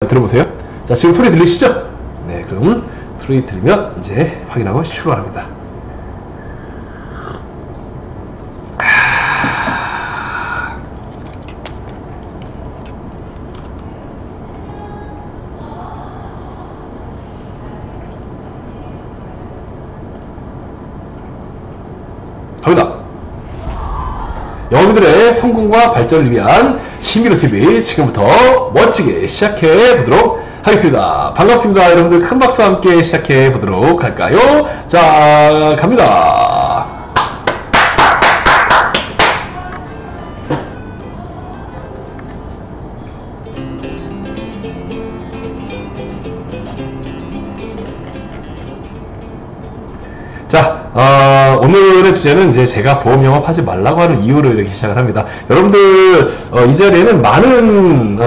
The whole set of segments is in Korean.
들어보세요. 자, 지금 소리 들리시죠? 네, 그럼 소리 들리면 이제 확인하고 출발합니다. 갑니다. 영어민들의 성공과 발전을 위한 신기루TV 지금부터 멋지게 시작해 보도록 하겠습니다. 반갑습니다. 여러분들 큰 박수와 함께 시작해 보도록 할까요? 자, 갑니다. 자, 오늘의 주제는 이제 제가 보험 영업하지 말라고 하는 이유로 이렇게 시작을 합니다. 여러분들 이 자리에는 많은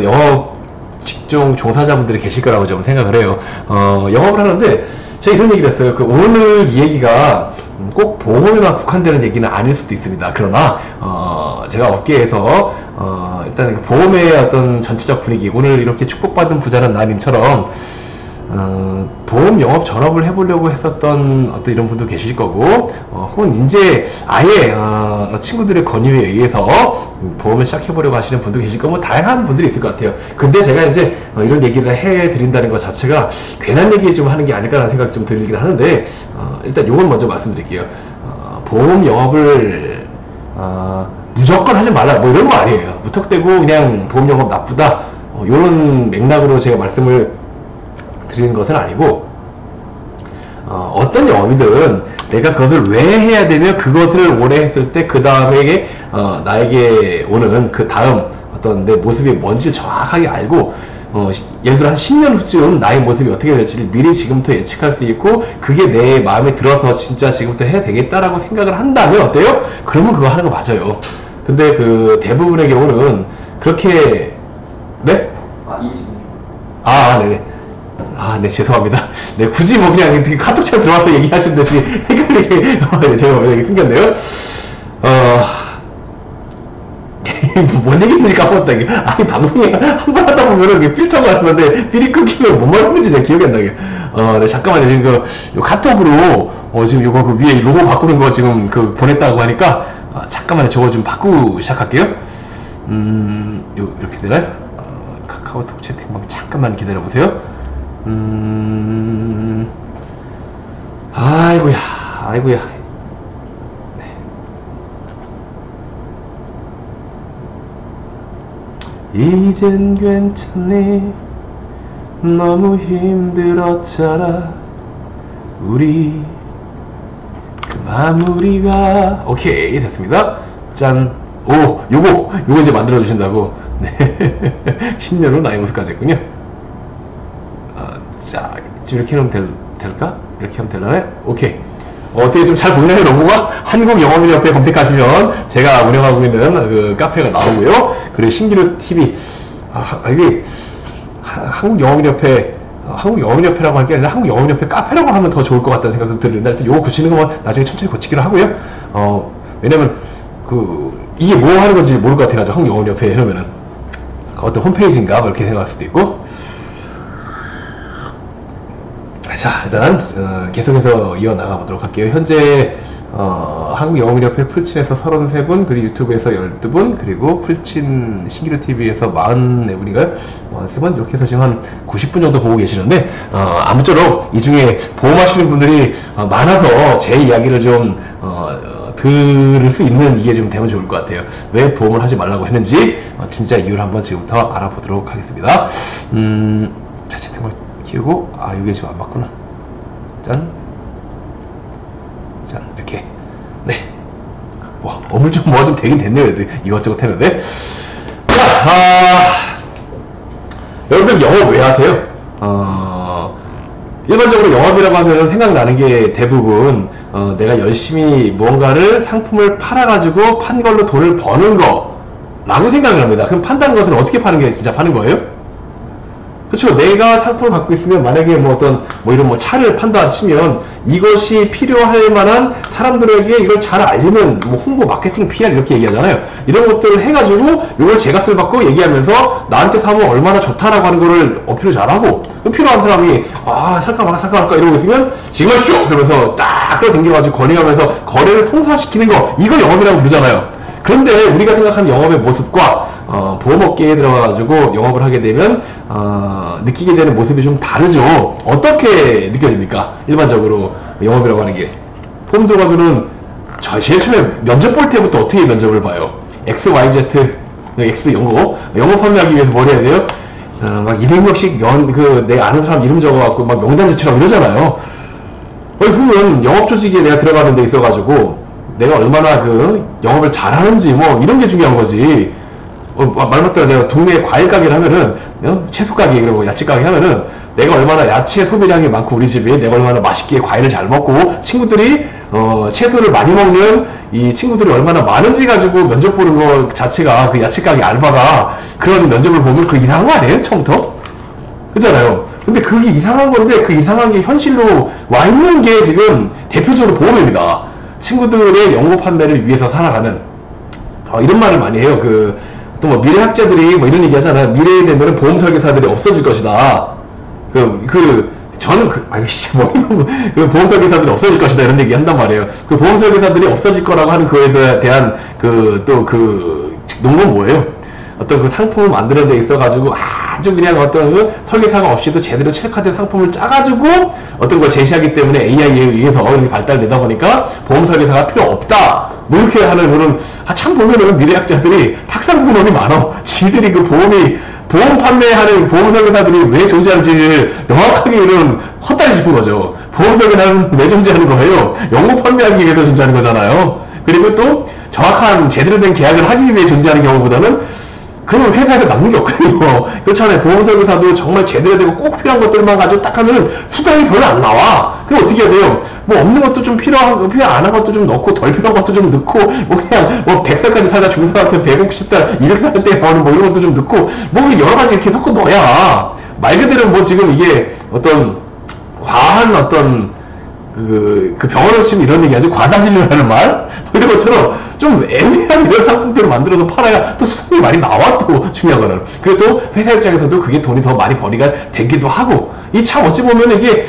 영업 직종 종사자분들이 계실 거라고 좀 생각을 해요. 영업을 하는데 제가 이런 얘기를 했어요. 오늘 이 얘기가 꼭 보험에만 국한되는 얘기는 아닐 수도 있습니다. 그러나 제가 업계에서 일단 보험의 어떤 전체적 분위기, 오늘 이렇게 축복받은 부자는 나님처럼 보험 영업 전업을 해보려고 했었던 어떤 이런 분도 계실 거고, 혹은 이제 아예 친구들의 권유에 의해서 보험을 시작해보려고 하시는 분도 계실 거고, 뭐 다양한 분들이 있을 것 같아요. 근데 제가 이제 이런 얘기를 해드린다는 것 자체가 괜한 얘기 좀 하는 게 아닐까라는 생각이 좀 들긴 하는데, 일단 요건 먼저 말씀드릴게요. 보험 영업을 무조건 하지 말라 뭐 이런 거 아니에요. 무턱대고 그냥 보험 영업 나쁘다 요런 맥락으로 제가 말씀을 드리는 것은 아니고, 어떤 영업이든 내가 그것을 왜 해야 되며 그것을 오래 했을 때 그 다음에 나에게 오는 그 다음 어떤 내 모습이 뭔지 정확하게 알고, 예를 들어 한 10년 후쯤 나의 모습이 어떻게 될지 미리 지금부터 예측할 수 있고, 그게 내 마음에 들어서 진짜 지금부터 해야 되겠다라고 생각을 한다면 어때요? 그러면 그거 하는 거 맞아요. 근데 그 대부분의 경우는 그렇게, 네? 네네. 네, 죄송합니다. 네, 굳이 뭐 그냥 카톡창 들어와서 얘기하신 듯이 헷갈리게, 네, 제가 여기 끊겼네요. 뭔 얘기인지 까먹었다, 이게. 아니, 방송에 한 번 하다 보면은 이게 필터가 하는데, 필이 끊기면 뭔 말인지 제가 기억이 안 나게. 네, 잠깐만요. 지금 요 카톡으로, 지금 요거 그 위에 로고 바꾸는 거 지금 보냈다고 하니까, 잠깐만요. 저거 좀 바꾸고 시작할게요. 이렇게 되나요? 카카오톡 채팅방 잠깐만 기다려보세요. 아이고야. 네. 이젠 괜찮니? 너무 힘들었잖아. 우리 그 마무리가. 오케이, 됐습니다. 짠. 요거 이제 만들어 주신다고. 네. 10년 후 나의 모습까지 했군요. 자, 지금 이렇게 하면 될까? 이렇게 하면 되려나요? 오케이. 어떻게 좀 잘 보이나요, 로고가? 한국영업인협회 검색하시면 제가 운영하고 있는 그 카페가 나오고요. 그리고 신기루TV, 이게 한국영업인협회라고 할 게 아니라 한국영업인협회 카페라고 하면 더 좋을 것 같다는 생각도 들는데, 일단 요거 고치는 건 나중에 천천히 고치기로 하고요. 왜냐면 이게 뭐 하는 건지 모를 것 같아가지고, 한국영업인협회 해놓으면은 어떤 홈페이지인가 뭐 이렇게 생각할 수도 있고. 자, 일단 계속해서 이어나가 보도록 할게요. 현재 한국영업인협회 풀친에서 33분, 그리고 유튜브에서 12분, 그리고 풀친 신기루TV에서 44분인가요? 3번? 이렇게 해서 지금 한 90분 정도 보고 계시는데, 아무쪼록 이 중에 보험하시는 분들이 많아서 제 이야기를 좀 들을 수 있는 이게 좀 되면 좋을 것 같아요. 왜 보험을 하지 말라고 했는지 진짜 이유를 한번 지금부터 알아보도록 하겠습니다. 자, 채팅을 키우고, 이게 지금 안 맞구나. 짠, 이렇게. 네. 와, 뭐가 좀 되긴 됐네요. 이것저것 했는데. 자, 여러분들 영업 왜 하세요? 일반적으로 영업이라고 하면 생각나는 게 대부분 내가 열심히 무언가를 상품을 팔아가지고 판 걸로 돈을 버는 거 라고 생각을 합니다. 그럼 판다는 것은 어떻게 파는 게 진짜 파는 거예요? 그렇죠. 내가 상품을 갖고 있으면 만약에 뭐 어떤 뭐 이런 뭐 차를 판다 치면 이것이 필요할 만한 사람들에게 이걸 잘 알리면 뭐 홍보, 마케팅, PR 이렇게 얘기하잖아요. 이런 것들을 해가지고 이걸 제값을 받고 얘기하면서 나한테 사면 얼마나 좋다라고 하는 거를 어필을 잘하고 필요한 사람이 아 살까 말까 이러고 있으면 지금 하시죠! 그러면서 딱 끌어당겨가지고 거래하면서 거래를 성사시키는 거 이걸 영업이라고 부르잖아요. 그런데 우리가 생각하는 영업의 모습과 보험업계에 들어가가지고 영업을 하게 되면 느끼게 되는 모습이 좀 다르죠. 어떻게 느껴집니까? 일반적으로 영업이라고 하는 게 보험 들어가면은 제일 처음에 면접 볼 때부터 어떻게 면접을 봐요? X, Y, Z, X 영업 판매하기 위해서 뭘 해야 돼요? 막 200명씩 내 아는 사람 이름 적어갖고 막 명단 제출하고 이러잖아요. 그러면 영업 조직에 내가 들어가는 데 있어가지고 내가 얼마나 영업을 잘하는지 뭐 이런 게 중요한 거지. 말 맞다가 내가 동네에 과일 가게를 하면은 채소 가게 그리고 야채 가게 하면은 내가 얼마나 야채 소비량이 많고 우리 집에 내가 얼마나 맛있게 과일을 잘 먹고 친구들이 채소를 많이 먹는 이 친구들이 얼마나 많은지 가지고 면접 보는 거 자체가 그 야채 가게 알바가 그런 면접을 보면 그 이상한 거 아니에요? 처음부터? 그렇잖아요. 근데 그게 이상한 건데 그 이상한 게 현실로 와 있는 게 지금 대표적으로 보험입니다. 친구들의 연구 판매를 위해서 살아가는 이런 말을 많이 해요. 또 뭐 미래학자들이 뭐 이런 얘기 하잖아요. 미래에 되면 보험 설계사들이 없어질 것이다. 저는 보험 설계사들이 없어질 것이다 이런 얘기 한단 말이에요. 보험 설계사들이 없어질 거라고 하는 그에 대한 논건 뭐예요? 어떤 상품을 만드는 데 있어가지고 아주 그냥 어떤 설계사가 없이도 제대로 최적화된 상품을 짜가지고 어떤 걸 제시하기 때문에 AI에 의해서 이렇게 발달되다 보니까 보험 설계사가 필요 없다. 뭐 이렇게 하는 그런 참 보면은 미래학자들이 탁상분원이 많아. 지들이 보험 판매하는 보험 설계사들이 왜 존재하는지를 명확하게 이런 헛다리 짚은 거죠. 보험 설계사는 왜 존재하는 거예요? 연구 판매하기 위해서 존재하는 거잖아요. 그리고 또 정확한 제대로 된 계약을 하기 위해 존재하는 경우보다는 그러면 회사에서 남는 게 없거든요. 그렇잖아요. 보험 설계사도 정말 제대로 되고 꼭 필요한 것들만 가지고 딱 하면 수당이 별로 안 나와. 그럼 어떻게 해야 돼요? 뭐 없는 것도 좀 필요 안 한 것도 좀 넣고 덜 필요한 것도 좀 넣고 뭐 그냥 100살까지 살다 죽은 사람한테 150살, 200살 때 나오는 뭐 이런 것도 좀 넣고 뭐 여러 가지 이렇게 섞어 넣어야 말 그대로 뭐 지금 이게 어떤 과한 어떤 병원에서 지금 이런 얘기 하지 과다진료라는 말? 뭐 이런 것처럼 좀 애매한 이런 상품들을 만들어서 팔아야 또 수익이 많이 나와. 또 중요한 거는 그리고 또 회사 입장에서도 그게 돈이 더 많이 벌이가 되기도 하고 이 참 어찌 보면 이게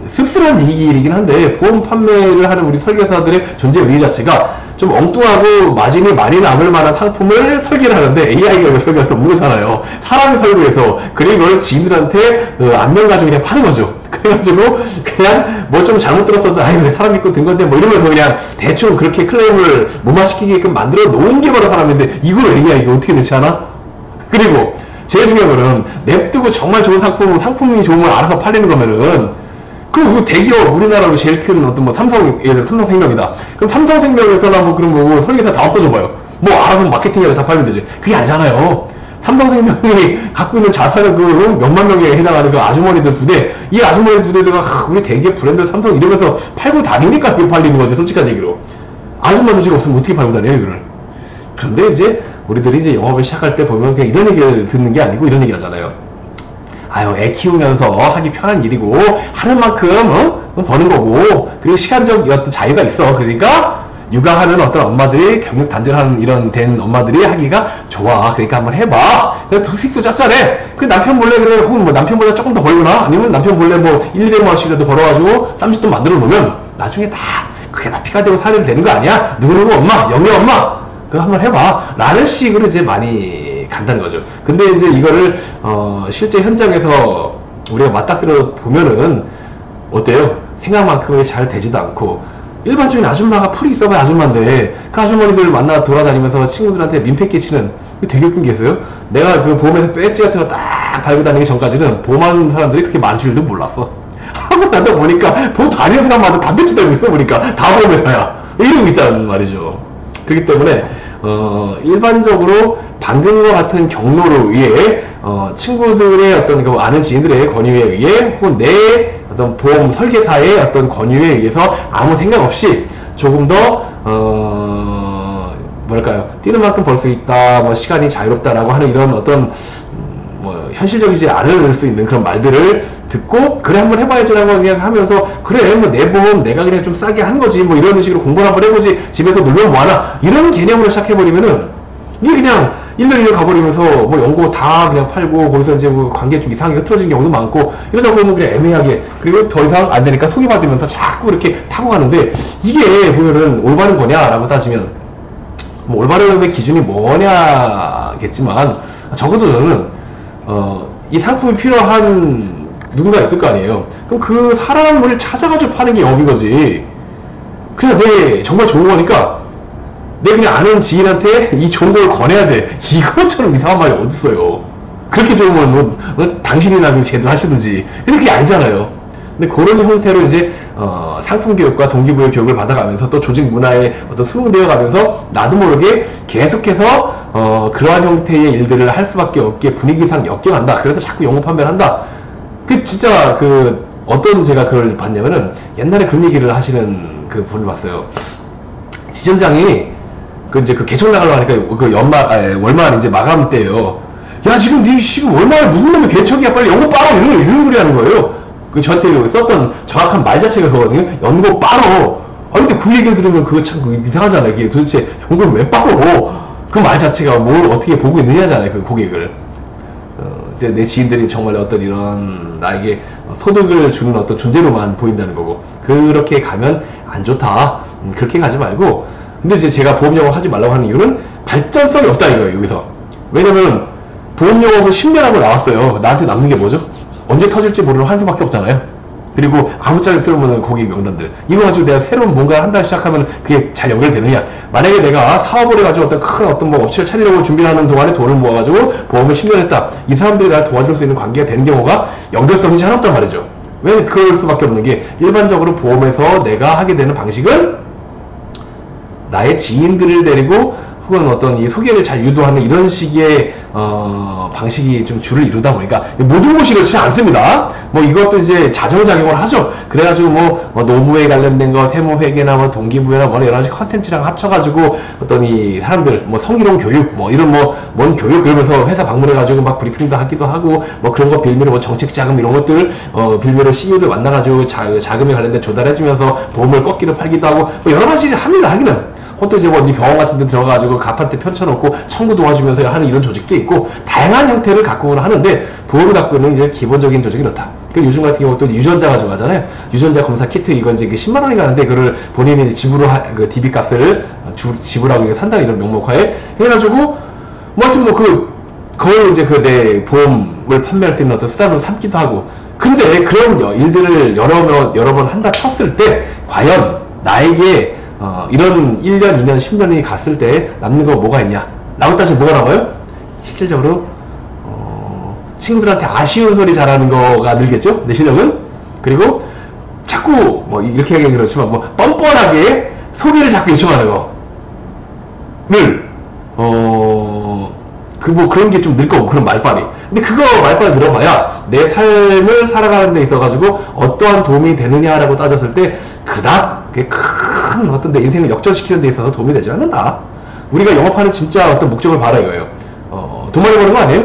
씁쓸한 얘기이긴 한데 보험 판매를 하는 우리 설계사들의 존재 의의 자체가 좀 엉뚱하고 마진이 많이 남을 만한 상품을 설계를 하는데 AI가 설계할 수 없는 거잖아요. 사람이 설계해서 그리고 이걸 지인들한테 안면 가지고 그냥 파는 거죠. 그래가지고 그냥 뭐 좀 잘못 들었어도 아이 왜 사람 믿고 든 건데 뭐 이러면서 그냥 대충 그렇게 클레임을 무마시키게끔 만들어 놓은 게 바로 사람인데 이걸 AI가 어떻게 대체하나? 그리고 제일 중요한 거는 냅두고 정말 좋은 상품이 좋으면 알아서 팔리는 거면은 그럼 대기업 우리나라로 제일 큰 어떤 뭐 삼성생명이다. 그럼 삼성생명에서나 뭐 그런 뭐 설계사 다 없어져봐요. 뭐 알아서 마케팅하고 다 팔면 되지. 그게 아니잖아요. 삼성생명이 갖고 있는 자산은 몇만 명에 해당하는 그 아주머니들 부대, 이 아주머니 부대들가 우리 대기업 브랜드 삼성 이러면서 팔고 다니니까 그게 팔리는 거지. 솔직한 얘기로 아줌마 조직 없으면 어떻게 팔고 다녀요 이거를. 그런데 이제 우리들이 이제 영업을 시작할 때 보면 그냥 이런 얘기를 듣는 게 아니고 이런 얘기 하잖아요. 아유 애 키우면서 하기 편한 일이고 하는 만큼 버는 거고 그리고 시간적 어떤 자유가 있어. 그러니까 육아하는 어떤 엄마들이 경력 단절하는 이런 된 엄마들이 하기가 좋아. 그러니까 한번 해봐. 수익도 짭짤해. 그 남편 몰래 그래 혹은 뭐 남편보다 조금 더 벌거나 아니면 남편 몰래 뭐 1,200만원씩이라도 벌어가지고 30돈 만들어 놓으면 나중에 그게 다 피가 되고 살이 되는 거 아니야? 누구누구 엄마, 영희 엄마 그거 한번 해봐 라는 식으로 이제 많이 간다는 거죠. 근데 이제 이거를 실제 현장에서 우리가 맞닥뜨려 보면은 어때요? 생각만큼은 잘 되지도 않고 일반적인 아줌마가 풀이 있어봐야 아줌마인데 그 아주머니들 만나 돌아다니면서 친구들한테 민폐 끼치는 되게 웃긴 게 있어요. 내가 그 보험에서 배지 같은 거 딱 달고 다니기 전까지는 보험하는 사람들이 그렇게 많은 줄도 몰랐어. 하고 나다 보니까 보험 다니는 사람마다 다 배지 달고 있어. 보니까 다 보험회사야. 이러고 있다는 말이죠. 그렇기 때문에 일반적으로 방금과 같은 경로로 의해 친구들의 어떤 아는 지인들의 권유에 의해 혹은 내 어떤 보험 설계사의 어떤 권유에 의해서 아무 생각 없이 조금 더 뭐랄까요 뛰는 만큼 벌 수 있다 뭐 시간이 자유롭다라고 하는 이런 어떤 뭐 현실적이지 않을 수 있는 그런 말들을 듣고 그래 한번 해봐야지라고 그냥 하면서 그래 뭐 내 보험 내가 그냥 좀 싸게 한 거지 뭐 이런 식으로 공부를 한번 해보지 집에서 놀면 뭐하나 이런 개념으로 시작해버리면은 이게 그냥 1년 1년 가버리면서 뭐 연고 다 그냥 팔고 거기서 이제 뭐 관계 좀 이상하게 흐트러진 경우도 많고 이러다 보면 그냥 애매하게 그리고 더 이상 안 되니까 소개받으면서 자꾸 이렇게 타고 가는데 이게 보면은 올바른 거냐라고 따지면 뭐 올바름의 기준이 뭐냐겠지만 적어도 저는 이 상품이 필요한 누군가 있을 거 아니에요. 그럼 그 사람을 찾아가지고 파는 게 영업인 거지. 그냥 내 정말 좋은 거니까 내 그냥 아는 지인한테 이 좋은 걸 권해야 돼. 이것처럼 이상한 말이 어딨어요. 그렇게 좋으면 뭐 당신이나 그 제도 하시든지. 근데 그게 아니잖아요. 근데 그런 형태로 이제 상품 교육과 동기부여 교육을 받아가면서 또 조직 문화에 어떤 수긍되어 가면서 나도 모르게 계속해서 그러한 형태의 일들을 할 수밖에 없게 분위기상 역겨간다. 그래서 자꾸 영업 판매를 한다. 그 진짜 그 어떤 제가 그걸 봤냐면은 옛날에 그런 얘기를 하시는 그 분을 봤어요. 지점장이 그 이제 그 개척 나가려고 하니까 그 월말 이제 마감 때예요. 야 지금 니 지금 월말 무슨 놈의 개척이야 빨리 연고 빨아 이런 소리 하는 거예요. 그 저한테 썼던 정확한 말 자체가 그거거든요. 연고 빨어. 아 근데 그 얘기를 들으면 그거 참 이상하잖아요. 이게 도대체 연고를 왜 빨어? 그 말 자체가 뭘 어떻게 보고 있느냐잖아요. 그 고객을. 이제 내 지인들이 정말 어떤 이런 나에게 소득을 주는 어떤 존재로만 보인다는 거고 그렇게 가면 안 좋다. 그렇게 가지 말고 근데 이제 제가 보험 영업 하지 말라고 하는 이유는 발전성이 없다 이거예요. 여기서 왜냐면 보험 영업을 10년 하고 나왔어요. 나한테 남는 게 뭐죠? 언제 터질지 모르는 환수밖에 없잖아요. 그리고 아무짝에 쓸모없는 고객 명단들 이거 가지고 내가 새로운 뭔가를 한다 시작하면 그게 잘 연결되느냐. 만약에 내가 사업을 해가지고 어떤 뭐 업체를 차리려고 준비하는 동안에 돈을 모아가지고 보험을 10년 했다. 이 사람들이 나를 도와줄 수 있는 관계가 되는 경우가 연결성이 잘 없단 말이죠. 왜 그럴 수밖에 없는 게 일반적으로 보험에서 내가 하게 되는 방식은 나의 지인들을 데리고 혹은 어떤 이 소개를 잘 유도하는 이런 식의 방식이 좀 주를 이루다 보니까 모든 곳이 그렇지 않습니다. 뭐 이것도 이제 자정작용을 하죠. 그래가지고 뭐 노무에 관련된 거, 세무회계나 뭐 동기부여나 뭐 여러 가지 컨텐츠랑 합쳐가지고 어떤 이 사람들 뭐 성희롱 교육 뭐 이런 뭔 교육 그러면서 회사 방문해가지고 막 브리핑도 하기도 하고 뭐 그런 거 빌미로 뭐 정책 자금 이런 것들 빌미로 CEO들 만나가지고 자금에 관련된 조달해주면서 보험을 꺾기로 팔기도 하고 뭐 여러 가지 합니다. 하기는. 또 이제 뭐 병원 같은 데 들어가가지고 갑한테 펼쳐놓고 청구 도와주면서 하는 이런 조직도 있고 다양한 형태를 갖고는 하는데 보험을 갖고 있는 이제 기본적인 조직이 이렇다. 그 요즘 같은 경우 또 유전자 가지고 하잖아요. 유전자 검사 키트 이건 이제 10만 원이 가는데 그거를 본인이 집으로 그 DB 값을 지불하고 산다 이런 명목하에 해가지고 뭐 하여튼 뭐 그걸 이제 그 내 보험을 판매할 수 있는 어떤 수단으로 삼기도 하고 근데 그런 일들을 여러 번 한다 쳤을 때 과연 나에게 이런 1년, 2년, 10년이 갔을 때 남는 거 뭐가 있냐? 라고 따지면 뭐가 남아요? 실질적으로 친구들한테 아쉬운 소리 잘하는 거가 늘겠죠? 내 실력은? 그리고 자꾸 뭐 이렇게 하긴 그렇지만 뭐 뻔뻔하게 소개를 자꾸 요청하는 거를 뭐 그런 게 좀 늘 거고 그런 말빨이 근데 그거 말빨 들어봐야 내 삶을 살아가는 데 있어가지고 어떠한 도움이 되느냐라고 따졌을 때 그닥 큰 어떤 내 인생을 역전시키는 데 있어서 도움이 되지 않는다. 우리가 영업하는 진짜 어떤 목적을 봐라 이거예요. 돈 많이 버는 거 아니에요?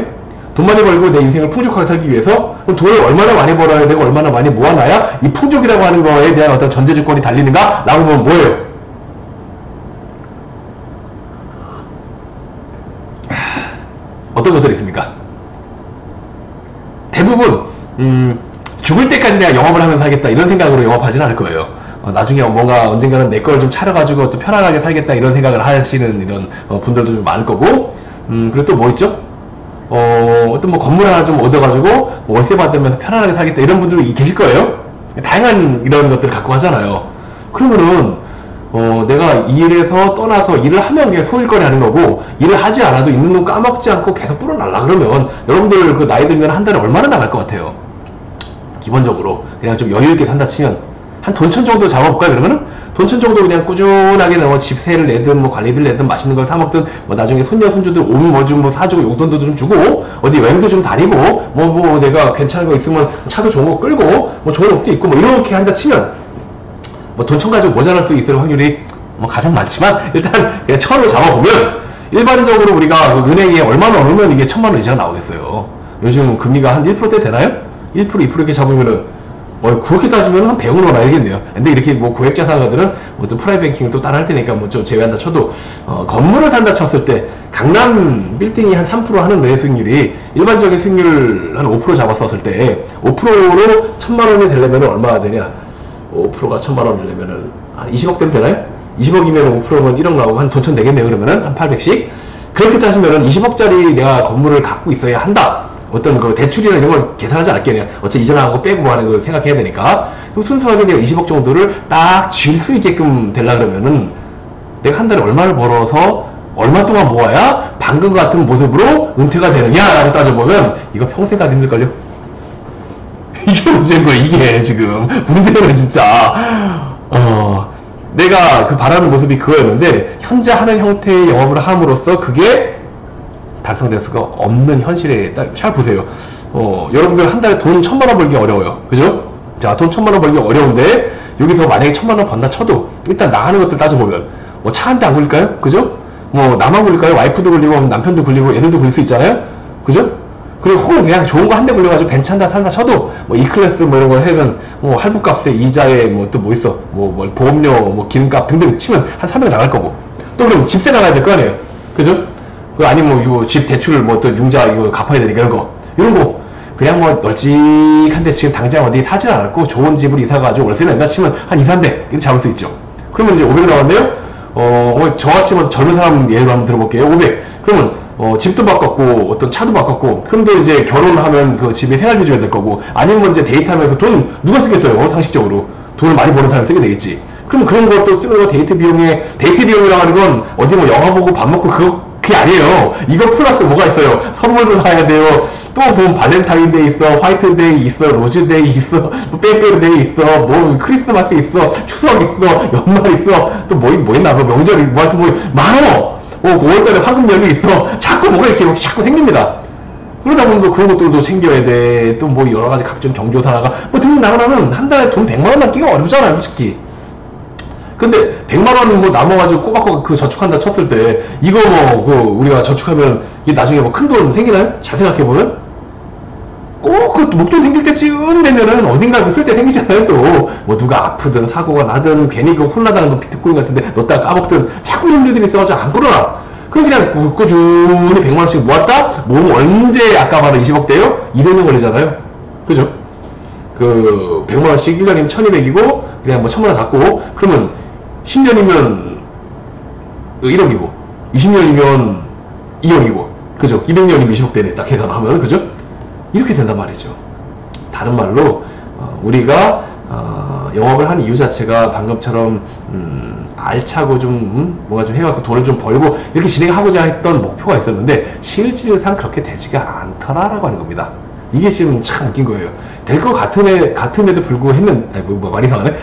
돈 많이 벌고 내 인생을 풍족하게 살기 위해서 그럼 돈을 얼마나 많이 벌어야 되고 얼마나 많이 모아놔야 이 풍족이라고 하는 거에 대한 어떤 전제 조건이 달리는가? 라고 보면 뭐예요? 어떤 것들이 있습니까? 대부분 죽을 때까지 내가 영업을 하면서 살겠다 이런 생각으로 영업하지는 않을 거예요. 나중에 뭔가 언젠가는 내 걸 좀 차려가지고 좀 편안하게 살겠다 이런 생각을 하시는 이런 분들도 좀 많을 거고 그리고 또 뭐 있죠? 어떤 뭐 건물 하나 좀 얻어가지고 뭐 월세 받으면서 편안하게 살겠다 이런 분들도 계실 거예요. 다양한 이런 것들을 갖고 하잖아요. 그러면은 내가 이 일에서 떠나서 일을 하면 그냥 소일거리 하는 거고 일을 하지 않아도 있는 돈 까먹지 않고 계속 불어날라 그러면 여러분들 그 나이 들면 한 달에 얼마나 나갈 것 같아요? 기본적으로 그냥 좀 여유있게 산다 치면 한 돈 천 정도 잡아볼까요? 그러면은 돈 천 정도 그냥 꾸준하게 뭐 집세를 내든 뭐 관리비를 내든 맛있는 걸 사 먹든 뭐 나중에 손녀 손주들 오면 뭐 좀 뭐 사주고 용돈도 좀 주고 어디 여행도 좀 다니고 뭐 내가 괜찮은 거 있으면 차도 좋은 거 끌고 뭐 좋은 옷도 입고 뭐 이렇게 한다 치면 뭐 돈 천 가지고 모자랄 수 있을 확률이 뭐 가장 많지만 일단 그냥 천으로 잡아보면 일반적으로 우리가 그 은행에 얼마나 넣으면 이게 1,000만 원 이자가 나오겠어요. 요즘 금리가 한 1%대 되나요? 1%, 2% 이렇게 잡으면은 그렇게 따지면 한 100원 나야겠네요. 근데 이렇게 뭐 고액자산가들은 뭐 또 프라이빗 뱅킹을 또 따라 할 테니까 뭐 좀 제외한다 쳐도, 건물을 산다 쳤을 때, 강남 빌딩이 한 3% 하는 내 수익률이 일반적인 수익률을 한 5% 잡았었을 때, 5%로 1000만원이 되려면 얼마가 되냐? 5%가 1000만원이 되려면은, 한 20억 되면 되나요? 20억이면 5%면 1억 나오고 한 돈천 되겠네요. 그러면은 한 800씩? 그렇게 따지면은 20억짜리 내가 건물을 갖고 있어야 한다. 어떤 그 대출이나 이런 걸 계산하지 않을게. 그냥 어차피 이전하고 빼고 하는 걸 생각해야 되니까. 순수하게 내가 20억 정도를 딱 쥘 수 있게끔 되려 그러면은 내가 한 달에 얼마를 벌어서 얼마 동안 모아야 방금 같은 모습으로 은퇴가 되느냐라고 따져보면 이거 평생 가기 힘들걸요? 이게 문제인 거야, 이게 지금. 문제는 진짜. 내가 그 바라는 모습이 그거였는데, 현재 하는 형태의 영업을 함으로써 그게 달성될 수가 없는 현실에 잘 보세요. 여러분들 한 달에 돈 1000만원 벌기 어려워요. 그죠? 자, 돈 1000만원 벌기 어려운데, 여기서 만약에 1000만원 번다 쳐도, 일단 나가는 것들 따져보면, 뭐 차 한 대 안 굴릴까요? 그죠? 뭐 나만 굴릴까요? 와이프도 굴리고, 남편도 굴리고, 애들도 굴릴 수 있잖아요? 그죠? 그리고 혹은 그냥 좋은 거 한 대 굴려가지고 벤츠 한다 산다 쳐도, 뭐 E클래스 뭐 이런 거 해는, 뭐 할부값에 이자에 뭐 또 뭐 있어. 뭐 보험료, 뭐 기름값 등등 치면 한 300 나갈 거고. 또 그럼 집세 나가야 될 거 아니에요? 그죠? 아니면 뭐 이거 집 대출 뭐 또 융자 이거 갚아야 되니까 이런 거 그냥 뭐 널찍한데 지금 당장 어디 사진 않았고 좋은 집을 이사가지고 월세 낸다 치면 한 2, 300 이렇게 잡을 수 있죠. 그러면 이제 500 나왔네요. 저같이 뭐 젊은 사람 예로 한번 들어볼게요. 500 그러면 집도 바꿨고 어떤 차도 바꿨고, 그럼 또 이제 결혼하면 그 집에 생활비 줘야 될 거고, 아니면 이제 데이트하면서 돈 누가 쓰겠어요? 상식적으로 돈을 많이 버는 사람이 쓰게 되겠지. 그럼 그런 것도 쓰는 거 데이트 비용이라고 하는 건 어디 뭐 영화 보고 밥 먹고 그게 아니에요. 이거 플러스 뭐가 있어요? 선물도 사야 돼요. 또 보면 발렌타인데이 있어, 화이트데이 있어, 로즈데이 있어, 뭐 빼빼로데이 있어, 뭐 크리스마스 있어, 추석 있어, 연말 있어, 또 뭐 있나, 뭐 명절이 뭐 하여튼 뭐 많어. 5월달에 화금 연휴 있어. 자꾸 뭐가 이렇게 자꾸 생깁니다. 그러다 보면 그런 것들도 챙겨야 돼. 또 뭐 여러 가지 각종 경조사가 뭐 등등 나가면 한 달에 돈 100만원 남기가 어렵잖아요, 솔직히. 근데 100만원은 뭐 남아가지고 꼬박꼬박 그 저축한다 쳤을 때, 이거 우리가 저축하면 이게 나중에 뭐 큰 돈 생기나요? 잘 생각해보면 그 목돈 생길 때쯤 되면은 어딘가 쓸 때 생기잖아요. 또 뭐 누가 아프든 사고가 나든 괜히 그 홀라당한 거 비트코인 같은데 넣었다가 까먹든 자꾸 이런 일들이 있어가지고 안 끌어나. 그럼 그냥 꾸준히 100만원씩 모았다? 모으면 언제 아까 말한 20억 대요? 200년 걸리잖아요. 그죠? 그 100만원씩 1년이면 1200이고 그냥 뭐 1000만원 잡고, 그러면 10년이면 1억이고 20년이면 2억이고, 그죠? 200년이면 20억 되네, 딱 계산하면. 그죠? 이렇게 된단 말이죠. 다른 말로 우리가 영업을 하는 이유 자체가 방금처럼 알차고 좀 뭔가 좀 해갖고 돈을 좀 벌고 이렇게 진행하고자 했던 목표가 있었는데, 실질상 그렇게 되지가 않더라라고 하는 겁니다. 이게 지금 참 웃긴 거예요. 될 것 같음에도 불구하고 말이 이상하네.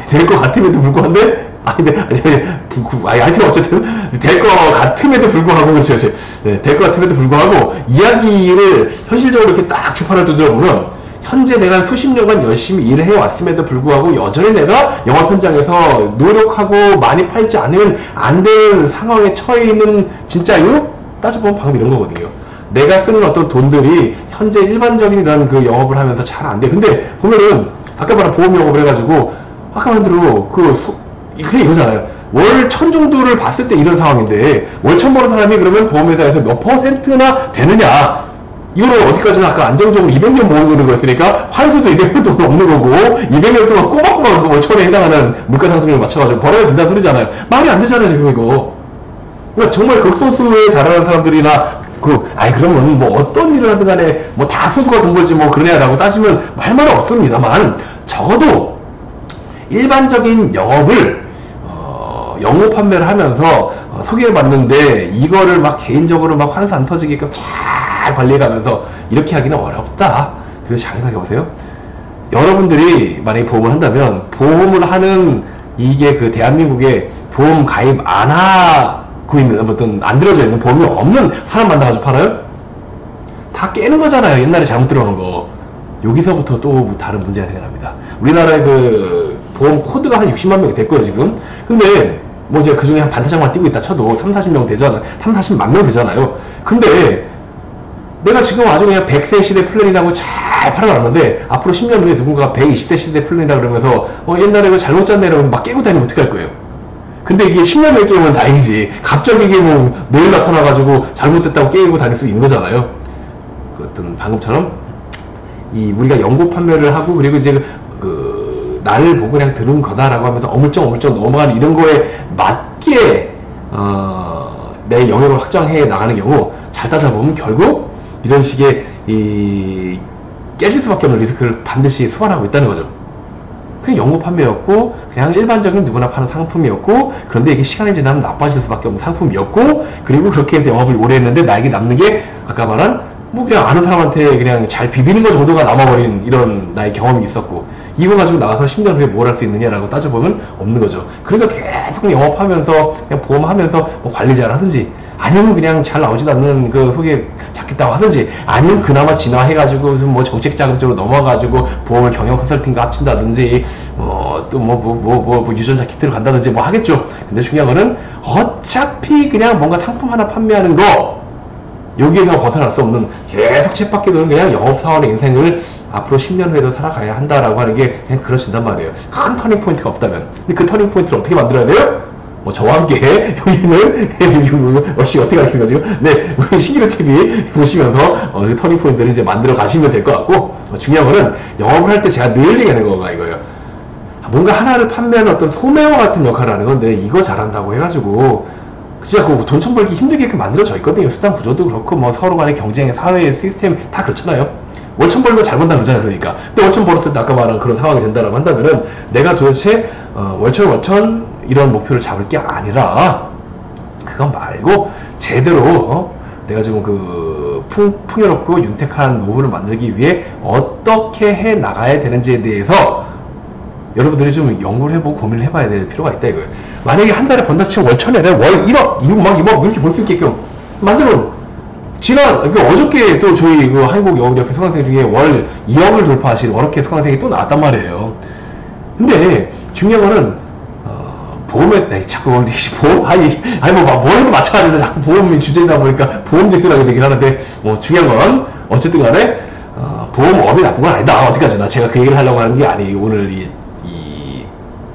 될 것 같음에도 불구한데, 하여튼 어쨌든 될 것 같음에도 불구하고, 그렇지. 네, 될 것 같음에도 불구하고 이야기를 현실적으로 이렇게 딱 주판을 두드려 보면, 현재 내가 수십 년간 열심히 일을 해왔음에도 불구하고 여전히 내가 영업 현장에서 노력하고 많이 팔지 않으면 안 되는 상황에 처해 있는 진짜 이유? 따져보면 방금 이런 거거든요. 내가 쓰는 어떤 돈들이 현재 일반적인 이런 그 영업을 하면서 잘 안 돼. 근데 보면은 아까 말한 보험 영업을 해가지고 아까 말한 대로 그게 이거잖아요. 월 1000 정도를 봤을 때 이런 상황인데, 월 1000 버는 사람이 그러면 보험회사에서 몇 %나 되느냐? 이거를 어디까지나 아까 안정적으로 200년 모으는 거였으니까 환수도 200년 동안 없는 거고, 200년 동안 꼬박꼬박 월 1000에 해당하는 물가상승률을 맞춰가지고 벌어야 된다는 소리잖아요. 말이 안 되잖아요, 지금 이거. 그러니까 정말 극소수에 달하는 사람들이나 그러면 뭐 어떤 일을 하든 간에 뭐 다 소수가 돈 벌지 뭐 그러냐라고 따지면 할 말은 없습니다만, 적어도 일반적인 영업을 영업 판매를 하면서 소개를 받는데 이거를 막 개인적으로 막 환수 안 터지게끔 잘 관리해가면서 이렇게 하기는 어렵다. 그래서 잘 생각해보세요. 여러분들이 만약에 보험을 한다면, 보험을 하는 이게 그 대한민국에 보험 가입 안 하고 있는 어떤 안 들어져 있는 보험이 없는 사람 만나가지고 팔아요? 다 깨는 거잖아요. 옛날에 잘못 들어간 거. 여기서부터 또 다른 문제가 생겨납니다. 우리나라의 그 보험 코드가 한 60만 명이 됐고요, 지금. 근데 뭐 이제 그 중에 한 반타작만 뛰고 있다 쳐도 30, 40명 되잖아요. 30, 40만 명 되잖아요. 근데 내가 지금 아주 그냥 100세 시대 플랜이라고 잘 팔아놨는데 앞으로 10년 후에 누군가가 120세 시대 플랜이라 그러면서 옛날에 이거 잘못 짰네 라고 막 깨고 다니면 어떡할 거예요? 근데 이게 10년 후에 깨우면 다행이지. 갑자기 이게 뭐 노일 나타나가지고 잘못됐다고 깨고 다닐 수 있는 거잖아요. 그 어떤 방금처럼 이 우리가 연구 판매를 하고 그리고 이제 그 나를 보고 그냥 들은 거다라고 하면서 어물쩍 넘어가는 이런 거에 맞게 내 영역을 확장해 나가는 경우 잘 따져보면 결국 이런 식의 이 깨질 수밖에 없는 리스크를 반드시 수반하고 있다는 거죠. 그냥 연구 판매였고 그냥 일반적인 누구나 파는 상품이었고 그런데 이게 시간이 지나면 나빠질 수밖에 없는 상품이었고 그리고 그렇게 해서 영업을 오래 했는데 나에게 남는 게 아까 말한 뭐 그냥 아는 사람한테 그냥 잘 비비는 거 정도가 남아버린 이런 나의 경험이 있었고 이거 가지고 나가서 10년 후에 뭘 할 수 있느냐라고 따져보면 없는 거죠. 그러니까 계속 영업하면서 그냥 보험하면서 뭐 관리자를 하든지 아니면 그냥 잘 나오지도 않는 그 소개 잡겠다고 하든지 아니면 그나마 진화해가지고 뭐 정책 자금 쪽으로 넘어가가지고 보험을 경영 컨설팅과 합친다든지 또 뭐 유전자 키트를 간다든지 뭐 하겠죠. 근데 중요한 거는 어차피 그냥 뭔가 상품 하나 판매하는 거 여기에서 벗어날 수 없는 계속 쳇바퀴 도는 그냥 영업사원의 인생을 앞으로 10년 후에도 살아가야 한다라고 하는 게 그냥 그러신단 말이에요. 큰 터닝 포인트가 없다면. 근데 그 터닝 포인트를 어떻게 만들어야 돼요? 뭐 저와 함께 여기는 역시 어떻게 가르치는 거죠? 네, 우리 신기루 TV 보시면서 그 터닝 포인트를 이제 만들어 가시면 될 것 같고 중요한 거는 영업을 할 때 제가 늘 얘기하는 거가 이거예요. 뭔가 하나를 판매하는 어떤 소매와 같은 역할을 하는 건데 이거 잘한다고 해가지고 진짜 그 돈천 벌기 힘들게 만들어져 있거든요. 수단 구조도 그렇고 뭐 서로 간의 경쟁, 사회의 시스템 다 그렇잖아요. 월천 벌면 잘 번다 그러잖아요. 그러니까 근데 월천 벌었을 때 아까 말한 그런 상황이 된다라고 한다면은 내가 도대체 월천 이런 목표를 잡을 게 아니라 그건 말고 제대로 내가 지금 그 풍요롭고 윤택한 노후를 만들기 위해 어떻게 해 나가야 되는지에 대해서 여러분들이 좀 연구를 해보고 고민을 해봐야 될 필요가 있다 이거예요. 만약에 한 달에 번다 치면 월천에 월 1억, 2억 이렇게 벌 수 있게끔 만들어 어저께 또 저희 그 한국영업협회 수강생 중에 월 2억을 돌파하신 워럭해 수강생이 또 나왔단 말이에요. 근데 중요한 거는 보험에 자꾸 보험 뭐 해도 마찬가지인데 자꾸 보험이 주제이다 보니까 보험 지수라고 되긴 하는데 뭐 중요한 건 어쨌든 간에 보험업이 나쁜 건 아니다. 어디까지나 제가 그 얘기를 하려고 하는 게 아니에요. 오늘 이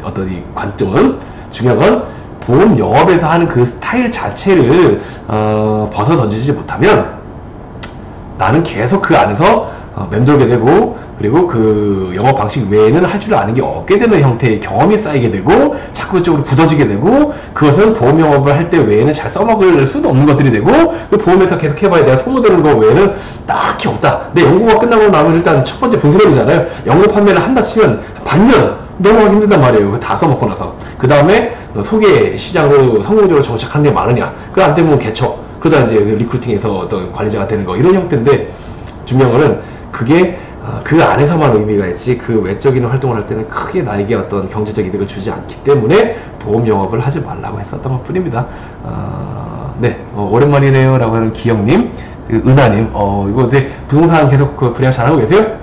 어떤 이 관점은 중요한 건 보험 영업에서 하는 그 스타일 자체를 벗어 던지지 못하면 나는 계속 그 안에서 맴돌게 되고 그리고 그 영업 방식 외에는 할 줄 아는 게 없게 되는 형태의 경험이 쌓이게 되고 자꾸 그쪽으로 굳어지게 되고 그것은 보험 영업을 할 때 외에는 잘 써먹을 수도 없는 것들이 되고 그 보험에서 계속 해봐야 내가 소모되는 거 외에는 딱히 없다. 내 연구가 끝나고 나면 일단 첫 번째 분수론이잖아요. 연구 판매를 한다 치면 반년 넘어가기 힘들단 말이에요. 그거 다 써먹고 나서. 그 다음에 소개 시장으로 성공적으로 정착하는 게 많으냐. 그거 안 되면 개척. 그러다 이제 리크루팅에서 어떤 관리자가 되는 거. 이런 형태인데 중요한 거는 그게 그 안에서만 의미가 있지 그 외적인 활동을 할 때는 크게 나에게 어떤 경제적 이득을 주지 않기 때문에 보험 영업을 하지 말라고 했었던 것 뿐입니다. 네, 오랜만이네요 라고 하는 기영님, 은하님, 이거 이제 부동산 계속 그 분야 잘하고 계세요?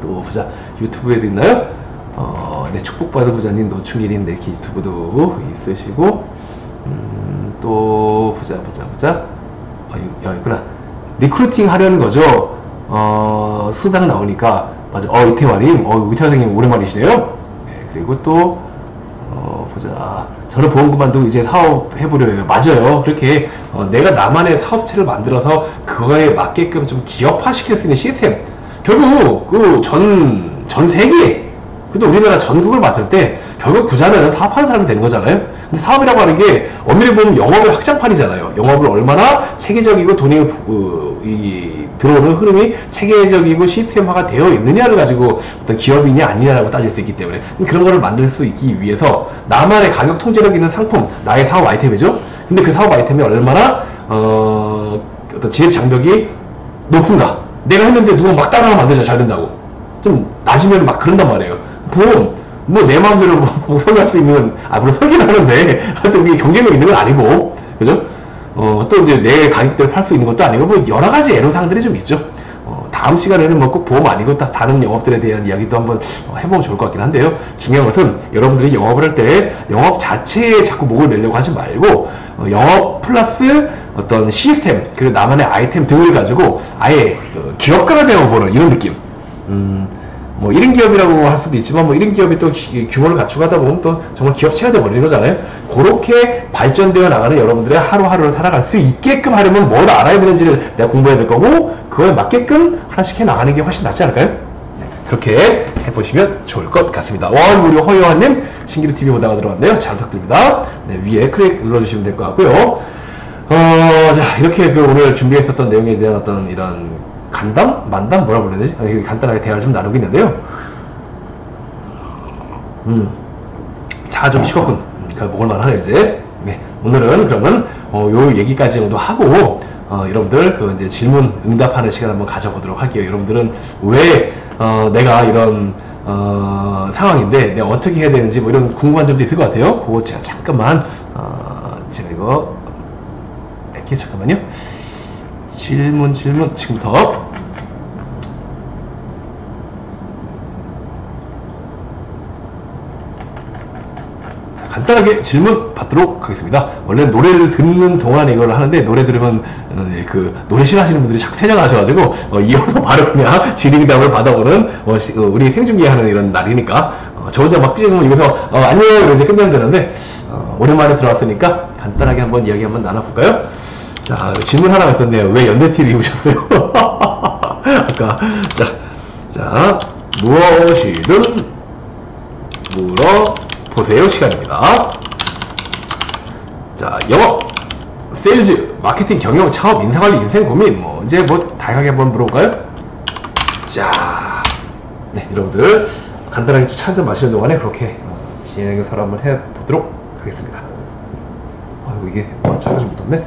또 보자. 유튜브에도 있나요? 네, 축복받은 부자님 노충일인 네, 유튜브도 있으시고, 또 보자. 있구나. 리크루팅 하려는 거죠. 수당 나오니까 맞아. 이태화님, 이태화 선생님 오랜만이시네요. 네, 그리고 또 보자. 저는 보험 그만두고 이제 사업 해보려 해요. 맞아요. 그렇게 내가 나만의 사업체를 만들어서 그거에 맞게끔 좀 기업화 시킬 수 있는 시스템. 결국 그 전 세계, 근데 우리나라 전국을 봤을 때 결국 부자는 사업하는 사람이 되는 거잖아요. 근데 사업이라고 하는 게 엄밀히 보면 영업의 확장판이잖아요. 영업을 얼마나 체계적이고 돈이 들어오는 흐름이 체계적이고 시스템화가 되어 있느냐를 가지고 어떤 기업이냐 아니냐라고 따질 수 있기 때문에 그런 거를 만들 수 있기 위해서 나만의 가격 통제력 있는 상품, 나의 사업 아이템이죠. 근데 그 사업 아이템이 얼마나 어떤 지획 장벽이 높은가. 내가 했는데 누가 막 따라가 만들잖아. 잘 된다고. 좀 낮으면 막 그런단 말이에요. 보험 뭐 내 마음대로 뭐 설계할 수 있는, 물론 설계는 하는데 하여튼 그게 경쟁력 있는 건 아니고, 그죠? 또 이제 내 가격대로 팔 수 있는 것도 아니고 뭐 여러 가지 애로사항들이 좀 있죠. 다음 시간에는 뭐 꼭 보험 아니고 다른 영업들에 대한 이야기도 한번 해보면 좋을 것 같긴 한데요. 중요한 것은 여러분들이 영업을 할 때 영업 자체에 자꾸 목을 매려고 하지 말고 영업 플러스 어떤 시스템 그리고 나만의 아이템 등을 가지고 아예 그 기업가가 되어보는 이런 느낌. 뭐 1인 기업이라고 할 수도 있지만 뭐 1인 기업이 또 규모를 갖추고 하다 보면 또 정말 기업체가 되어버리는 거잖아요. 그렇게 발전되어 나가는 여러분들의 하루하루를 살아갈 수 있게끔 하려면 뭘 알아야 되는지를 내가 공부해야 될 거고, 그거에 맞게끔 하나씩 해 나가는 게 훨씬 낫지 않을까요? 네, 그렇게 해보시면 좋을 것 같습니다. 우리 허요한님 신기루TV 보다가 들어왔네요. 잘 부탁드립니다. 네, 위에 클릭 눌러주시면 될 것 같고요. 자, 이렇게 그 오늘 준비했었던 내용에 대한 어떤 이런 간담? 만담? 뭐라 불러야 되지? 간단하게 대화를 좀 나누고 있는데요. 자, 좀 식었군. 먹을 만하네, 이제. 네, 오늘은 그러면, 요 얘기까지 정도 하고, 여러분들, 이제 질문 응답하는 시간 한번 가져보도록 할게요. 여러분들은 왜, 내가 이런, 상황인데, 내가 어떻게 해야 되는지, 뭐 이런 궁금한 점도 있을 것 같아요. 그거 제가 잠깐만, 제가 이거, 이렇게 잠깐만요. 질문 지금부터. 자, 간단하게 질문 받도록 하겠습니다. 원래 노래를 듣는 동안에 이걸 하는데, 노래 들으면 그 노래 싫어하시는 분들이 자꾸 퇴장하셔가지고 이어서 바로 그냥 질의응답을 받아보는 우리 생중계하는 이런 날이니까 저 혼자 막 끄집으면 이거서 안녕 이제 끝내면 되는데, 오랜만에 들어왔으니까 간단하게 한번 이야기 한번 나눠볼까요? 자, 질문 하나가 있었네요. 왜 연대TV 오셨어요? 아까, 자, 무엇이든 물어보세요 시간입니다. 자, 영업, 세일즈, 마케팅, 경영, 창업, 인사관리, 인생 고민, 뭐, 이제 뭐, 다양하게 한번 물어볼까요? 자, 네, 여러분들, 간단하게 차 한잔 마시는 동안에 그렇게 진행해서 한번 해보도록 하겠습니다. 아이고, 이게, 차가 좀 묻었네.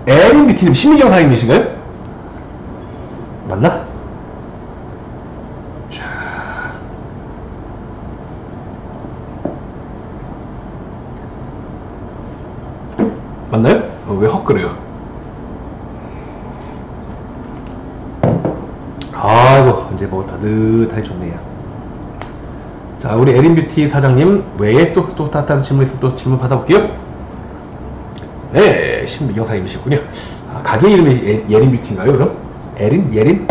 에린비티님 신미경 사장님이신가요? 맞나? 자, 맞나요? 왜 헛그래요? 아이고, 이제 뭐 따뜻하게 좋네요. 자, 우리 에린뷰티 사장님 외에 또 따뜻한 질문 있으면 또 질문 받아볼게요. 네, 신미경 사장님이시군요. 가게 이름이 예린뷰티인가요, 그럼? 예린?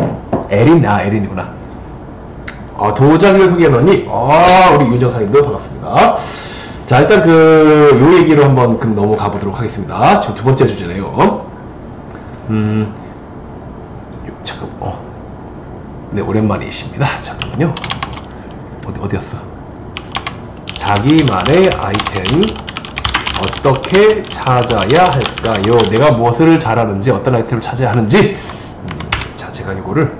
에린이구나. 도자기를 소개해놓으니, 우리 윤정 사장님도 반갑습니다. 자, 일단 요 얘기로 한번 그럼 넘어가 보도록 하겠습니다. 지금 두 번째 주제네요. 잠깐, 네, 오랜만이십니다. 잠깐만요. 어디였어? 자기만의 아이템 어떻게 찾아야 할까요? 내가 무엇을 잘하는지, 어떤 아이템을 찾아야 하는지. 자, 제가 이거를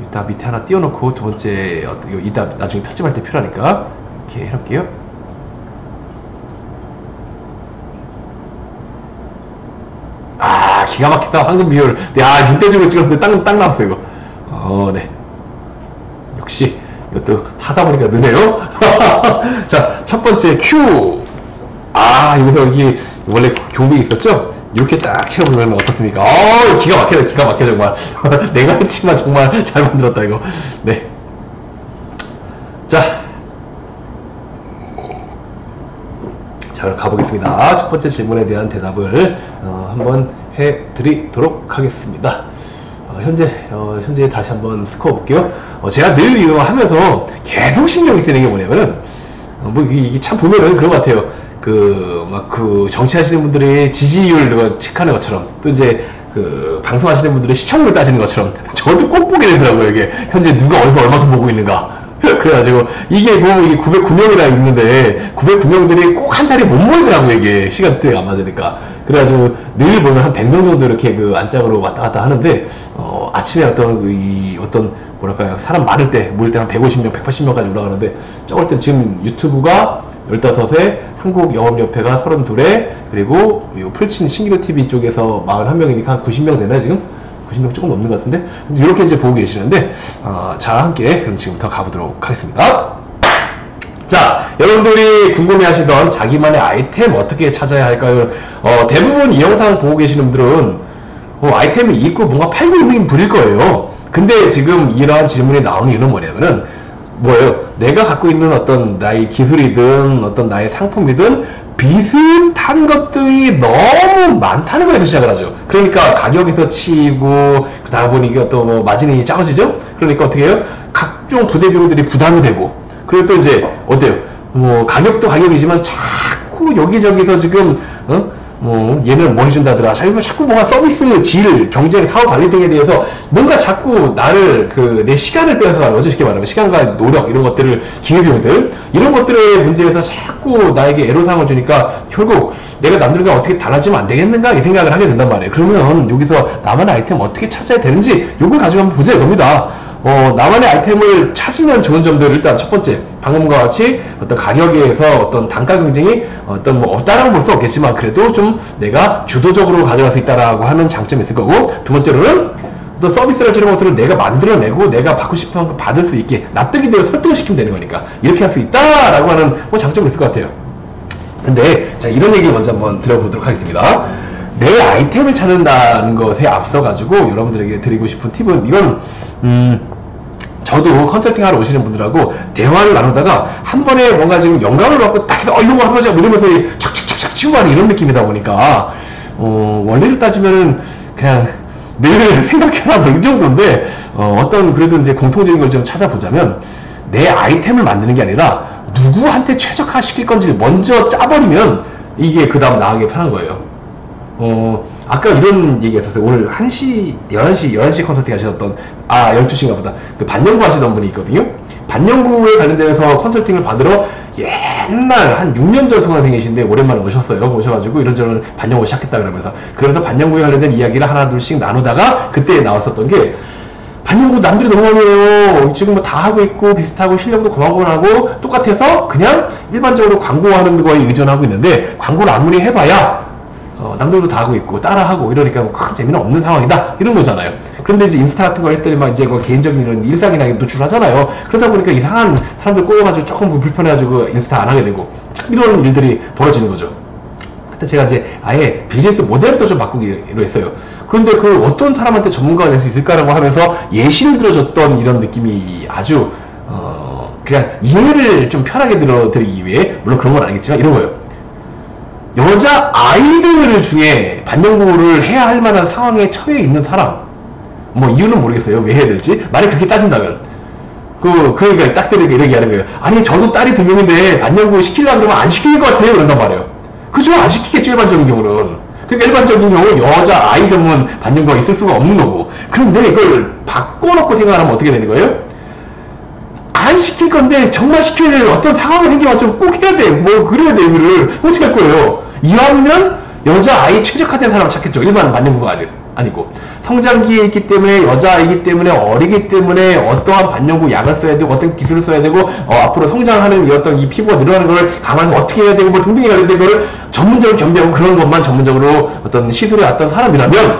이따 밑에 하나 띄워놓고 두 번째 이따 나중에 편집할 때 필요하니까 이렇게 해놓을게요. 기가 막히다. 황금 비율. 야, 눈대중으로 찍었는데 딱 나왔어 이거. 네. 역시 이것도 하다 보니까 느네요. 자, 첫 번째 큐. 여기서 여기 원래 교복이 있었죠? 이렇게 딱 채워보면 어떻습니까? 기가 막혀 정말. 내가 했지만 정말 잘 만들었다 이거. 네. 자, 그럼 가보겠습니다. 첫 번째 질문에 대한 대답을 한번 해드리도록 하겠습니다. 현재 다시 한번 스코어 볼게요. 제가 늘 이거 하면서 계속 신경이 쓰이는 게 뭐냐면은, 이게 참 보면은 그런 것 같아요. 정치하시는 분들의 지지율 체크하는 것처럼, 또 이제 방송하시는 분들의 시청률 따지는 것처럼, 저도 꼭 보게 되더라고요. 이게 현재 누가 어디서 얼마큼 보고 있는가. 그래가지고 이게 보면 이게 909명이나 있는데 909명들이 꼭 한 자리에 못 모이더라고요. 이게 시간대가 안 맞으니까. 그래가지고 늘 보면 한 100명 정도 이렇게 안짝으로 왔다 갔다 하는데, 아침에 어떤 뭐랄까요, 사람 많을 때 모일 때 한 150명 180명까지 올라가는데, 적을 때 지금 유튜브가 15에 한국영업협회가 32에 그리고 풀친 신기루TV 쪽에서 41명이니까 한 90명 되나요 지금? 90명 조금 넘는 것 같은데, 이렇게 이제 보고 계시는데, 자, 함께 그럼 지금부터 가보도록 하겠습니다. 자, 여러분들이 궁금해하시던 자기만의 아이템 어떻게 찾아야 할까요? 대부분 이 영상 보고 계시는 분들은 아이템이 있고 뭔가 팔고 있는 분일 거예요. 근데 지금 이러한 질문이 나오는 이유는 뭐냐면은, 뭐예요? 내가 갖고 있는 어떤 나의 기술이든 어떤 나의 상품이든 비슷한 것들이 너무 많다는 거에서 시작을 하죠. 그러니까 가격에서 치이고 그러다 보니까 또 뭐 마진이 작아지죠. 그러니까 어떻게 해요? 각종 부대 비용들이 부담이 되고, 그리고 또 이제 어때요? 뭐 가격도 가격이지만 자꾸 여기저기서 지금 뭐 얘는 뭐 해준다더라, 자꾸 뭔가 서비스 질, 경쟁, 사업 관리 등에 대해서 뭔가 자꾸 나를 내 시간을 빼앗아가는 거죠. 쉽게 말하면 시간과 노력, 이런 것들을, 기회비용들, 이런 것들의 문제에서 자꾸 나에게 애로사항을 주니까 결국 내가 남들과 어떻게 달라지면 안 되겠는가 이 생각을 하게 된단 말이에요. 그러면 여기서 나만의 아이템 어떻게 찾아야 되는지 요걸 가지고 한번 보자 이겁니다. 나만의 아이템을 찾으면 좋은 점들, 일단 첫 번째, 방금과 같이 어떤 가격에서 어떤 단가 경쟁이 어떤 뭐 없다라고 볼 수 없겠지만 그래도 좀 내가 주도적으로 가져갈 수 있다라고 하는 장점이 있을 거고, 두 번째로는 어떤 서비스를 이런 것들을 내가 만들어내고 내가 받고 싶은 만큼 받을 수 있게 납득이 되어 설득을 시키면 되는 거니까 이렇게 할 수 있다라고 하는 뭐 장점이 있을 것 같아요. 근데 자, 이런 얘기 먼저 한번 들어보도록 하겠습니다. 내 아이템을 찾는다는 것에 앞서 가지고 여러분들에게 드리고 싶은 팁은, 이건 저도 컨설팅 하러 오시는 분들하고 대화를 나누다가 한 번에 뭔가 지금 영감을 받고 딱 해서 이런 거 한번 자 이러면서 착착착착 치고 가는 이런 느낌이다 보니까 원리를 따지면은 그냥 늘 생각해라 뭐 이 정도인데, 어떤 그래도 이제 공통적인 걸 좀 찾아보자면, 내 아이템을 만드는 게 아니라 누구한테 최적화 시킬 건지를 먼저 짜버리면 이게 그 다음 나가기 편한 거예요. 아까 이런 얘기 했었어요. 오늘 1시, 11시 컨설팅 하셨던, 12시인가 보다. 그 반영구 하시던 분이 있거든요. 반영구에 관련돼서 컨설팅을 받으러 옛날 한 6년 전 수강생이신데 오랜만에 오셨어요. 오셔가지고 이런저런 반영구 시작했다 그러면서. 그러면서 반영구에 관련된 이야기를 하나 둘씩 나누다가 그때 나왔었던 게, 반영구 남들이 너무 많이 해요. 지금 뭐 다 하고 있고 비슷하고 실력도 고만고만하고 똑같아서 그냥 일반적으로 광고하는 거에 의존하고 있는데, 광고를 아무리 해봐야 남들도 다 하고 있고 따라하고 이러니까 뭐 큰 재미는 없는 상황이다 이런 거잖아요. 그런데 이제 인스타 같은 거 했더니 막 이제 그 개인적인 이런 일상이나 노출하잖아요. 그러다 보니까 이상한 사람들 꼬여가지고 조금 불편해가지고 인스타 안 하게 되고 이런 일들이 벌어지는 거죠. 그때 제가 이제 아예 비즈니스 모델부터 좀 바꾸기로 했어요. 그런데 그 어떤 사람한테 전문가가 될 수 있을까라고 하면서 예시를 들어줬던 이런 느낌이 아주 그냥 이해를 좀 편하게 들어드리기 위해, 물론 그런 건 아니겠지만 이런 거예요. 여자 아이들 중에 반영구를 해야 할 만한 상황에 처해 있는 사람, 뭐 이유는 모르겠어요. 왜 해야 될지. 만약 그렇게 따진다면 그러니까 딱 때리니까 이렇게 하는 거예요. 아니 저도 딸이 2명인데 반영구 시키려고 그러면 안 시킬 것 같아요. 그런단 말이에요. 그죠? 안 시키겠죠, 일반적인 경우는. 그러니까 일반적인 경우 여자 아이 전문 반영구가 있을 수가 없는 거고. 그런데 이걸 바꿔놓고 생각하면 어떻게 되는 거예요? 안 시킬 건데 정말 시켜야 되는 어떤 상황이 생겨가지고 꼭 해야 돼. 뭐 그래야 돼. 이거를 어떻게 할 거예요? 이왕이면 여자아이 최적화된 사람을 찾겠죠. 일반 반영구가 아니고. 성장기에 있기 때문에, 여자아이기 때문에, 어리기 때문에 어떠한 반영구 약을 써야 되고 어떤 기술을 써야 되고 앞으로 성장하는 이 어떤 이 피부가 늘어나는 걸 강화해서 어떻게 해야 되고 뭐 등등이 관련된 거를 전문적으로 겸비하고 그런 것만 전문적으로 어떤 시술에 왔던 사람이라면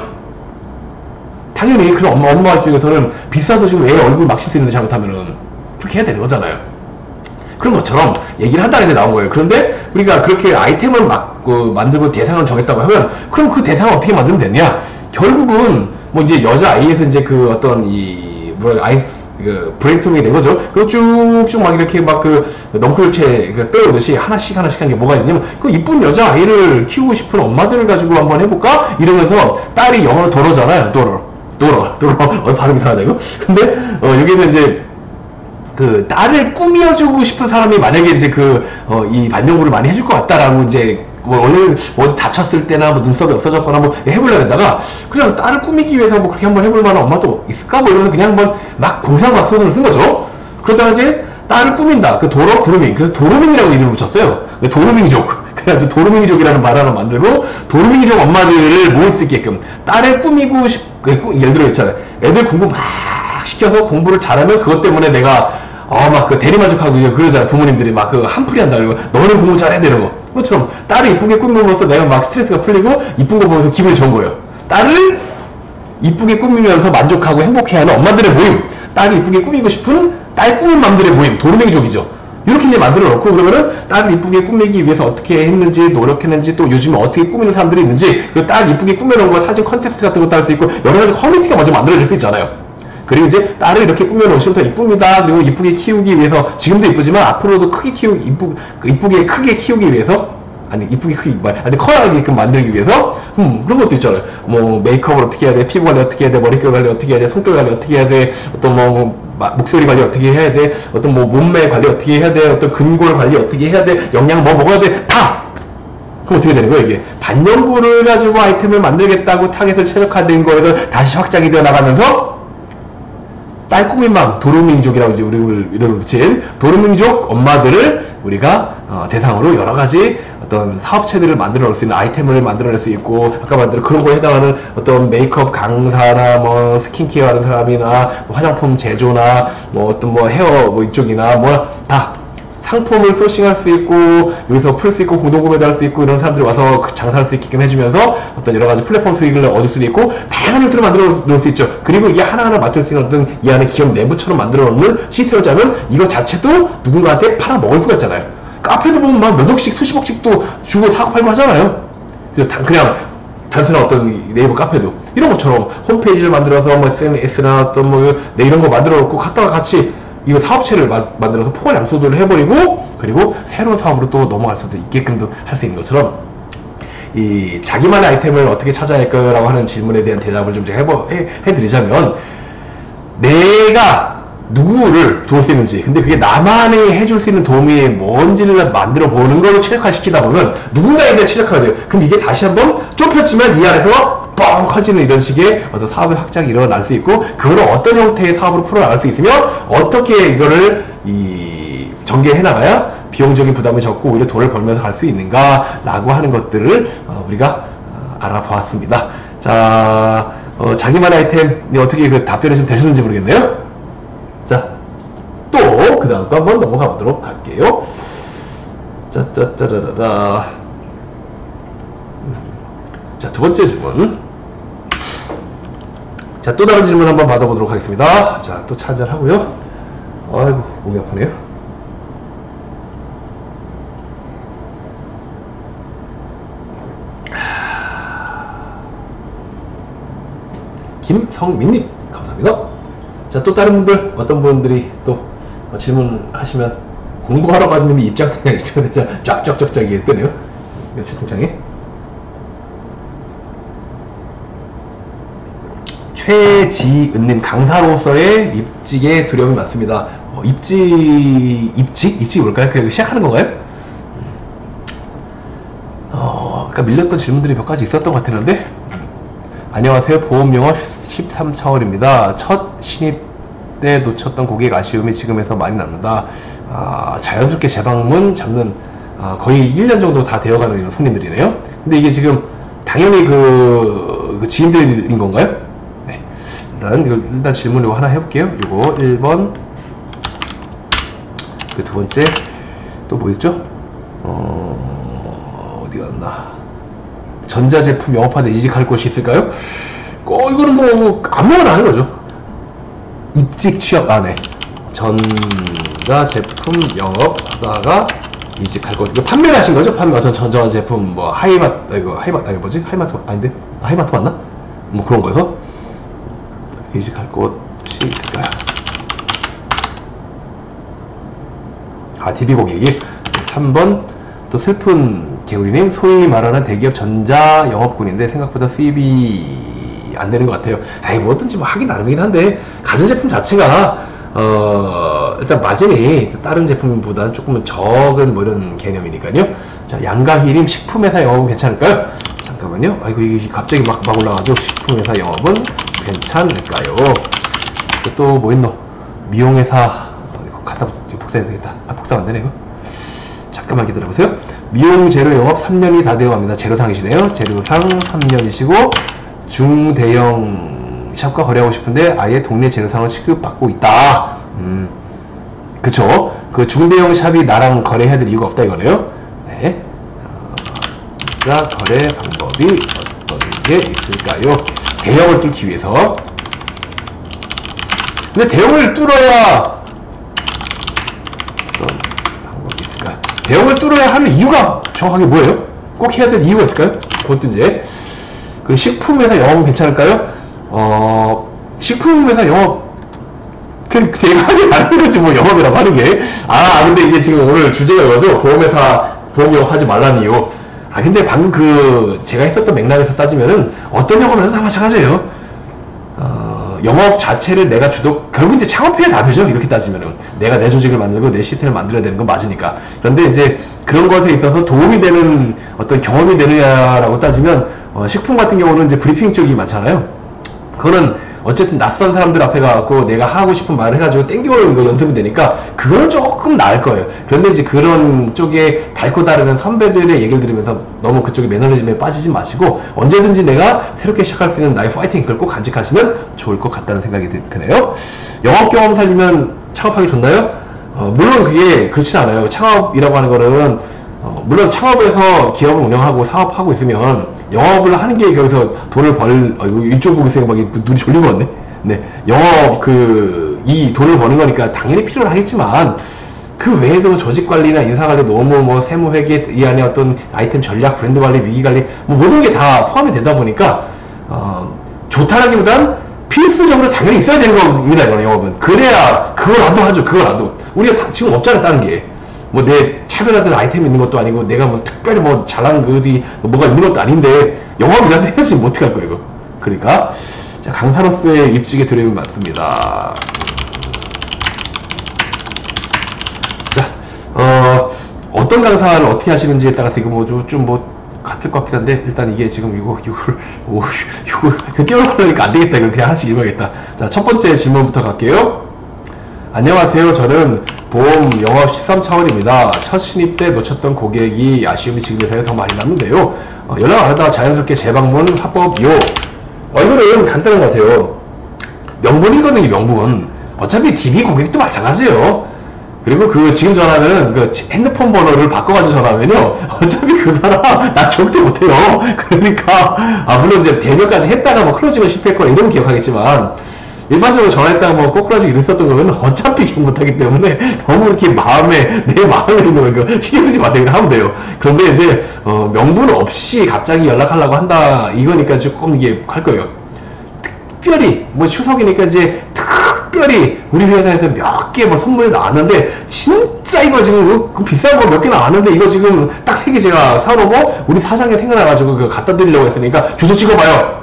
당연히 그런 엄마 입장에서는 비싸도 지금 애 얼굴 막 칠 수 있는데 잘못하면은 그렇게 해야 되는 거잖아요. 그런 것처럼 얘기를 한다는 데 나온 거예요. 그런데 우리가 그렇게 아이템을 만들고 대상을 정했다고 하면, 그럼 그 대상을 어떻게 만들면 되냐? 결국은 뭐 이제 여자 아이에서 이제 그 어떤 브레이크스토밍이 된 거죠. 그리고 쭉쭉 막 이렇게 막 넝쿨체 빼오듯이 하나씩 하는 게 뭐가 있냐면, 그 이쁜 여자 아이를 키우고 싶은 엄마들을 가지고 한번 해볼까? 이러면서 딸이 영어로 도로잖아요. 도로. 발음 이상하다 이거. 근데 여기는 이제 딸을 꾸며주고 싶은 사람이 만약에 이제 이 반영구를 많이 해줄 것 같다라고 이제 원래 뭐 다쳤을 때나 뭐 눈썹이 없어졌거나 뭐 해보려고 했다가 그냥 딸을 꾸미기 위해서 뭐 그렇게 한번 해볼 만한 엄마도 있을까? 뭐 이러면서 그냥 한번 막 공상과학소설을 쓴 거죠. 그러다가 이제 딸을 꾸민다. 도로 구루밍. 그래서 도루밍이라고 이름을 붙였어요. 도루밍족. 그래가지고 도루밍족이라는 말 하나 만들고 도루밍족 엄마들을 모을 수 있게끔 딸을 꾸미고 예를 들어 있잖아요. 애들 공부 막 시켜서 공부를 잘하면 그것 때문에 내가 막 대리만족하고 그러잖아. 부모님들이 막 한풀이 한다. 그리고 너는 공부 잘해야 되는 거. 그것처럼 딸을 이쁘게 꾸미면서 내가 막 스트레스가 풀리고 이쁜 거 보면서 기분이 좋은 거예요. 딸을 이쁘게 꾸미면서 만족하고 행복해하는 엄마들의 모임. 딸을 이쁘게 꾸미고 싶은 딸 꾸민 맘들의 모임. 도루맹이족이죠. 이렇게 이제 만들어 놓고, 그러면은 딸을 이쁘게 꾸미기 위해서 어떻게 했는지, 노력했는지, 또 요즘에 어떻게 꾸미는 사람들이 있는지, 딸 이쁘게 꾸며놓은 거 사진 컨테스트 같은 것도 할 수 있고, 여러 가지 커뮤니티가 먼저 만들어질 수 있잖아요. 그리고 이제 딸을 이렇게 꾸며놓으시면 더 이쁩니다. 그리고 이쁘게 키우기 위해서, 지금도 이쁘지만 앞으로도 이쁘게 크게 키우기 위해서, 아니 이쁘게 크게 아니 커야게끔 만들기 위해서 그런 것도 있잖아요. 뭐 메이크업을 어떻게 해야 돼, 피부 관리 어떻게 해야 돼, 머릿결 관리 어떻게 해야 돼, 손결 관리 어떻게 해야 돼, 어떤 목소리 관리 어떻게 해야 돼, 어떤 몸매 관리 어떻게 해야 돼, 어떤 근골 관리 어떻게 해야 돼, 영양 뭐 먹어야 돼, 다. 그럼 어떻게 되는 거예요? 이게 반영구를 가지고 아이템을 만들겠다고 타겟을 최적화된 거에서 다시 확장이 되어 나가면서 딸꾸미망 도루민족이라고 이제 우리를 이름을 붙인 도루민족 엄마들을 우리가 대상으로 여러 가지 어떤 사업체들을 만들어낼 수 있는 아이템을 만들어낼 수 있고, 아까 말한 그런 거에 해당하는 어떤 메이크업 강사나 뭐 스킨케어 하는 사람이나 뭐 화장품 제조나 뭐 어떤 뭐 헤어 뭐 이쪽이나 뭐 다 상품을 소싱할 수 있고, 여기서 풀 수 있고, 공동구매도 할 수 있고, 이런 사람들이 와서 장사할 수 있게끔 해주면서 어떤 여러 가지 플랫폼 수익을 얻을 수도 있고, 다양한 형태로 만들어 놓을 수 있죠. 그리고 이게 하나하나 맡을 수 있는 어떤 이 안에 기업 내부처럼 만들어 놓는 시스템을 짜면 이거 자체도 누군가한테 팔아 먹을 수가 있잖아요. 카페도 보면 막 몇 억씩, 수십억씩도 주고 사고 팔고 하잖아요. 그래서 그냥 단순한 어떤 네이버 카페도 이런 것처럼 홈페이지를 만들어서 뭐 SNS나 어떤 뭐 네, 이런 거 만들어 놓고 각각 같이 이거 사업체를 만들어서 포괄양소도를 해버리고, 그리고 새로운 사업으로 또 넘어갈 수도 있게끔도 할 수 있는 것처럼, 이 자기만의 아이템을 어떻게 찾아야 할까라고 하는 질문에 대한 대답을 좀 제가 해드리자면, 내가 누구를 도울 수 있는지, 근데 그게 나만이 해줄 수 있는 도움이 뭔지를 만들어 보는 걸 최적화시키다 보면 누군가에 대한 최적화가 돼요. 그럼 이게 다시 한번 좁혔지만 이 안에서 뻥 커지는 이런 식의 어떤 사업의 확장이 일어날 수 있고, 그걸 어떤 형태의 사업으로 풀어나갈 수 있으며, 어떻게 이거를 전개해 나가야 비용적인 부담이 적고 오히려 돈을 벌면서 갈 수 있는가 라고 하는 것들을 우리가 알아보았습니다. 자, 자기만의 아이템이 어떻게 그 답변이 좀 되셨는지 모르겠네요. 자, 또 그 다음 거 한번 넘어가 보도록 할게요. 짜짜짜라라. 자, 두 번째 질문. 자, 또 다른 질문 한번 받아보도록 하겠습니다. 자, 또 차 한잔 하고요. 아이고, 목이 아프네요. 김성민님, 감사합니다. 자, 또 다른 분들, 어떤 분들이 또 질문하시면 공부하러 가는 놈이 입장되자 쫙쫙쫙쫙이 뜨네요. 채팅창에. 최지은님, 강사로서의 입직에 두려움이 많습니다. 입직이 뭘까요? 그냥 시작하는 건가요? 그러니까 밀렸던 질문들이 몇 가지 있었던 것 같았는데. 안녕하세요. 보험영업 13차원입니다. 첫 신입 때 놓쳤던 고객 아쉬움이 지금에서 많이 납니다. 자연스럽게 재방문 잡는 거의 1년 정도 다 되어가는 이런 손님들이네요. 근데 이게 지금 당연히 그 지인들인 건가요? 네. 일단 질문 이거 하나 해볼게요. 이거 1번, 그 두 번째, 또 뭐 있죠? 어디 갔나? 전자제품 영업하는데 이직할 곳이 있을까요? 이거는 뭐 아무거나 하는 거죠. 입직 취업 안에 전자제품 영업하다가 이직할 것. 이거 판매를 하신 거죠? 전자제품 뭐 하이마트 뭐지? 하이마트 아닌데? 하이마트 맞나? 뭐 그런 거에서 이직할 곳이 있을까요? DB 고객이. 3번, 또 슬픈 개구리님, 소위 말하는 대기업 전자 영업군인데 생각보다 수입이 안 되는 것 같아요. 뭐든지 뭐 하기 나름이긴 한데, 가전제품 자체가 일단 마진이 다른 제품보다는 조금은 적은 뭐 이런 개념이니까요. 자, 양가희님, 식품회사 영업은 괜찮을까요? 잠깐만요. 이게 갑자기 막 올라가죠. 식품회사 영업은 괜찮을까요? 또 뭐 있노? 미용회사, 이거 갖다 복사해야 되겠다. 복사가 안 되네, 이거. 잠깐만 기다려보세요. 미용 재료 영업 3년이 다 되어 갑니다. 재료상이시네요. 재료상 3년이시고, 중대형 샵과 거래하고 싶은데 아예 동네 재료상을 취급받고 있다. 그쵸? 그 중대형 샵이 나랑 거래해야 될 이유가 없다 이거네요. 네. 자, 거래 방법이 어떤 게 있을까요? 대형을 뚫기 위해서. 근데 대형을 뚫어야 어떤 방법이 있을까요? 대형을 뚫어야 하는 이유가 정확하게 뭐예요? 꼭 해야 될 이유가 있을까요? 그것도 이제 그 식품회사 영업은 괜찮을까요? 식품회사 영업 내가 하지 않는 거지, 뭐, 영업이라고 하는 게. 근데 이게 지금 오늘 주제가 이거죠? 보험회사, 보험 영업 하지 말라는 이유. 근데 방금 제가 했었던 맥락에서 따지면은, 어떤 영업에서 다 마찬가지예요. 영업 자체를 내가 결국 이제 창업회의 답이죠. 이렇게 따지면은. 내가 내 조직을 만들고 내 시스템을 만들어야 되는 건 맞으니까. 그런데 이제 그런 것에 있어서 도움이 되는 어떤 경험이 되느냐라고 따지면, 식품 같은 경우는 이제 브리핑 쪽이 많잖아요. 그거는 어쨌든 낯선 사람들 앞에 가갖고 내가 하고 싶은 말을 해가지고 땡겨오는 거 연습이 되니까 그거는 조금 나을 거예요. 그런데 이제 그런 쪽에 달고 다르는 선배들의 얘기를 들으면서 너무 그쪽에 매너리즘에 빠지지 마시고 언제든지 내가 새롭게 시작할 수 있는 나의 파이팅 이걸 꼭 간직하시면 좋을 것 같다는 생각이 드네요. 영업 경험 살리면 창업하기 좋나요? 물론 그게 그렇진 않아요. 창업이라고 하는 거는 물론 창업에서 기업을 운영하고 사업하고 있으면 영업을 하는 게 거기서 돈을 이쪽 보고 있으니까 막 눈이 졸린 것 같네. 네. 영업 이 돈을 버는 거니까 당연히 필요는 하겠지만 그 외에도 조직 관리나 인사 관리, 노무, 뭐 세무 회계, 이 안에 어떤 아이템 전략, 브랜드 관리, 위기 관리, 뭐 모든 게 다 포함이 되다 보니까 좋다라기보단 필수적으로 당연히 있어야 되는 겁니다. 이거는 영업은. 그래야 그걸 안 하죠. 그걸 안 도. 우리가 지금 없잖아, 다른 게. 뭐 내 차별화된 아이템이 있는 것도 아니고 내가 뭐 특별히 뭐 잘하는 그디 뭐가 있는 것도 아닌데 영업이라도 해야지 뭐 어떻게 할 거야 이거. 그러니까 자, 강사로서의 입직의 두려움이 많습니다. 자, 어떤 강사를 어떻게 하시는지에 따라서 이거 뭐 좀 같을 것 같긴 한데 일단 이게 지금 이거 띄워놓고 하니까 안 되겠다. 이거 그냥 하나씩 읽어야겠다. 자, 첫 번째 질문부터 갈게요. 안녕하세요. 저는 보험 영업 13차원입니다. 첫 신입 때 놓쳤던 고객이 아쉬움이 지금에서야 더 많이 남는데요. 연락 안 하다가 자연스럽게 재방문 합법이요. 이거는 간단한 것 같아요. 명분이거든요. 명분. 어차피 DB 고객도 마찬가지예요. 그리고 지금 전화하면은 핸드폰 번호를 바꿔가지고 전화하면요. 어차피 그 사람 나 기억도 못해요. 그러니까 물론 이제 대면까지 했다가 뭐 클로징을 실패했거나 이러면 기억하겠지만 일반적으로 전화했다가 뭐 꼬꾸라지기 이랬었던 거면 어차피 기억 못하기 때문에 너무 이렇게 내 마음에 있는 거 신경 쓰지 마세요. 하면 돼요. 그런데 이제 명분 없이 갑자기 연락하려고 한다 이거니까 조금 이게 할 거예요. 특별히 뭐 추석이니까 이제 특별히 우리 회사에서 몇 개 뭐 선물이 나왔는데 진짜 이거 지금 비싼 거 몇 개 나왔는데 이거 지금 딱 3개 제가 사놓고 우리 사장이 생각나가지고 그거 갖다 드리려고 했으니까 주소 찍어봐요.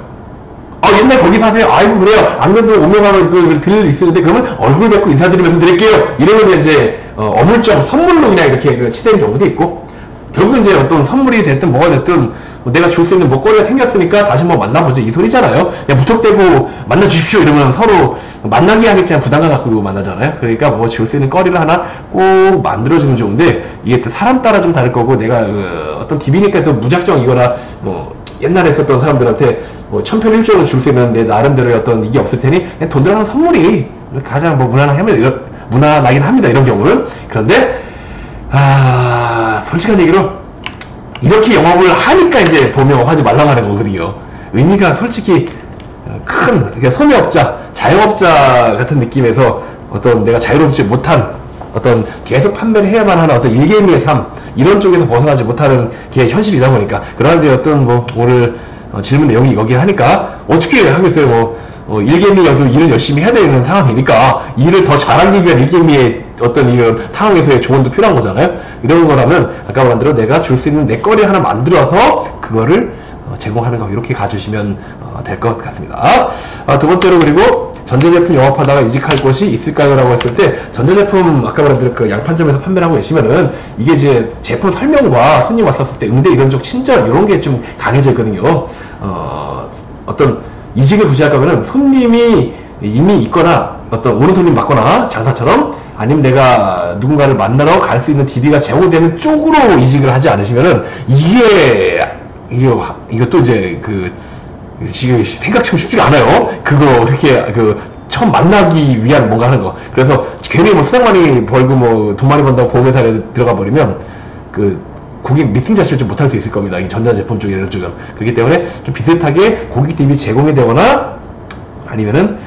옛날 거기 사세요. 아이고 그래요. 안 그래도 오명하면 드릴 일 있는데 그러면 얼굴 뵙고 인사드리면서 드릴게요. 이러면 이제 어물점 선물로 그냥 이렇게 치대는 경우도 있고 결국 이제 어떤 선물이 됐든 뭐가 됐든 내가 줄 수 있는 먹거리가 생겼으니까 다시 한번 만나보자 이 소리잖아요. 그냥 무턱대고 만나 주십시오 이러면 서로 만나게 하겠지만 부담감 갖고 만나잖아요. 그러니까 뭐 줄 수 있는 거리를 하나 꼭 만들어주면 좋은데 이게 또 사람 따라 좀 다를 거고 내가 어떤 DB니까 또 무작정 이거나 뭐 옛날에 했었던 사람들한테 뭐 천편일조로 줄 수 있는 내 나름대로의 어떤 이게 없을 테니 그냥 돈 들어가는 선물이 가장 뭐 무난하긴 합니다. 이런 경우는. 그런데 솔직한 얘기로 이렇게 영업을 하니까 이제 보험 영업 하지 말라고 하는 거거든요. 의미가 솔직히 그러니까 소매업자, 자영업자 같은 느낌에서 어떤 내가 자유롭지 못한 어떤 계속 판매를 해야만 하는 어떤 일개미의 삶 이런 쪽에서 벗어나지 못하는 게 현실이다 보니까 그러한 이제 어떤 뭐 오늘 질문 내용이 이거긴 하니까 어떻게 하겠어요. 일개미여도 일을 열심히 해야 되는 상황이니까 일을 더 잘하기 위한 일개미의 어떤 이런 상황에서의 조언도 필요한 거잖아요. 이런 거라면 아까 말한 대로 내가 줄 수 있는 내 거리 하나 만들어서 그거를 제공하는 거 이렇게 가주시면 될 것 같습니다. 두 번째로 그리고 전자제품 영업하다가 이직할 곳이 있을까요? 라고 했을 때 전자제품 아까 말한 대로 그 양판점에서 판매를 하고 계시면은 이게 이제 제품 설명과 손님 왔었을 때 응대 이런 쪽 친절 이런 게 좀 강해져 있거든요. 어떤 이직을 굳이 할 거면은 손님이 이미 있거나 어떤 오는 손님 맞거나 장사처럼 아니면 내가 누군가를 만나러 갈 수 있는 DB가 제공되는 쪽으로 이직을 하지 않으시면은 이것도 이제 지금 생각처럼 쉽지가 않아요. 그거 이렇게 처음 만나기 위한 뭔가 하는 거. 그래서 괜히 뭐 수당 많이 벌고 뭐 돈 많이 번다고 보험회사에 들어가 버리면 고객 미팅 자체를 좀 못할 수 있을 겁니다. 이 전자제품 쪽이나 이런 쪽은. 그렇기 때문에 좀 비슷하게 고객 DB 제공이 되거나 아니면은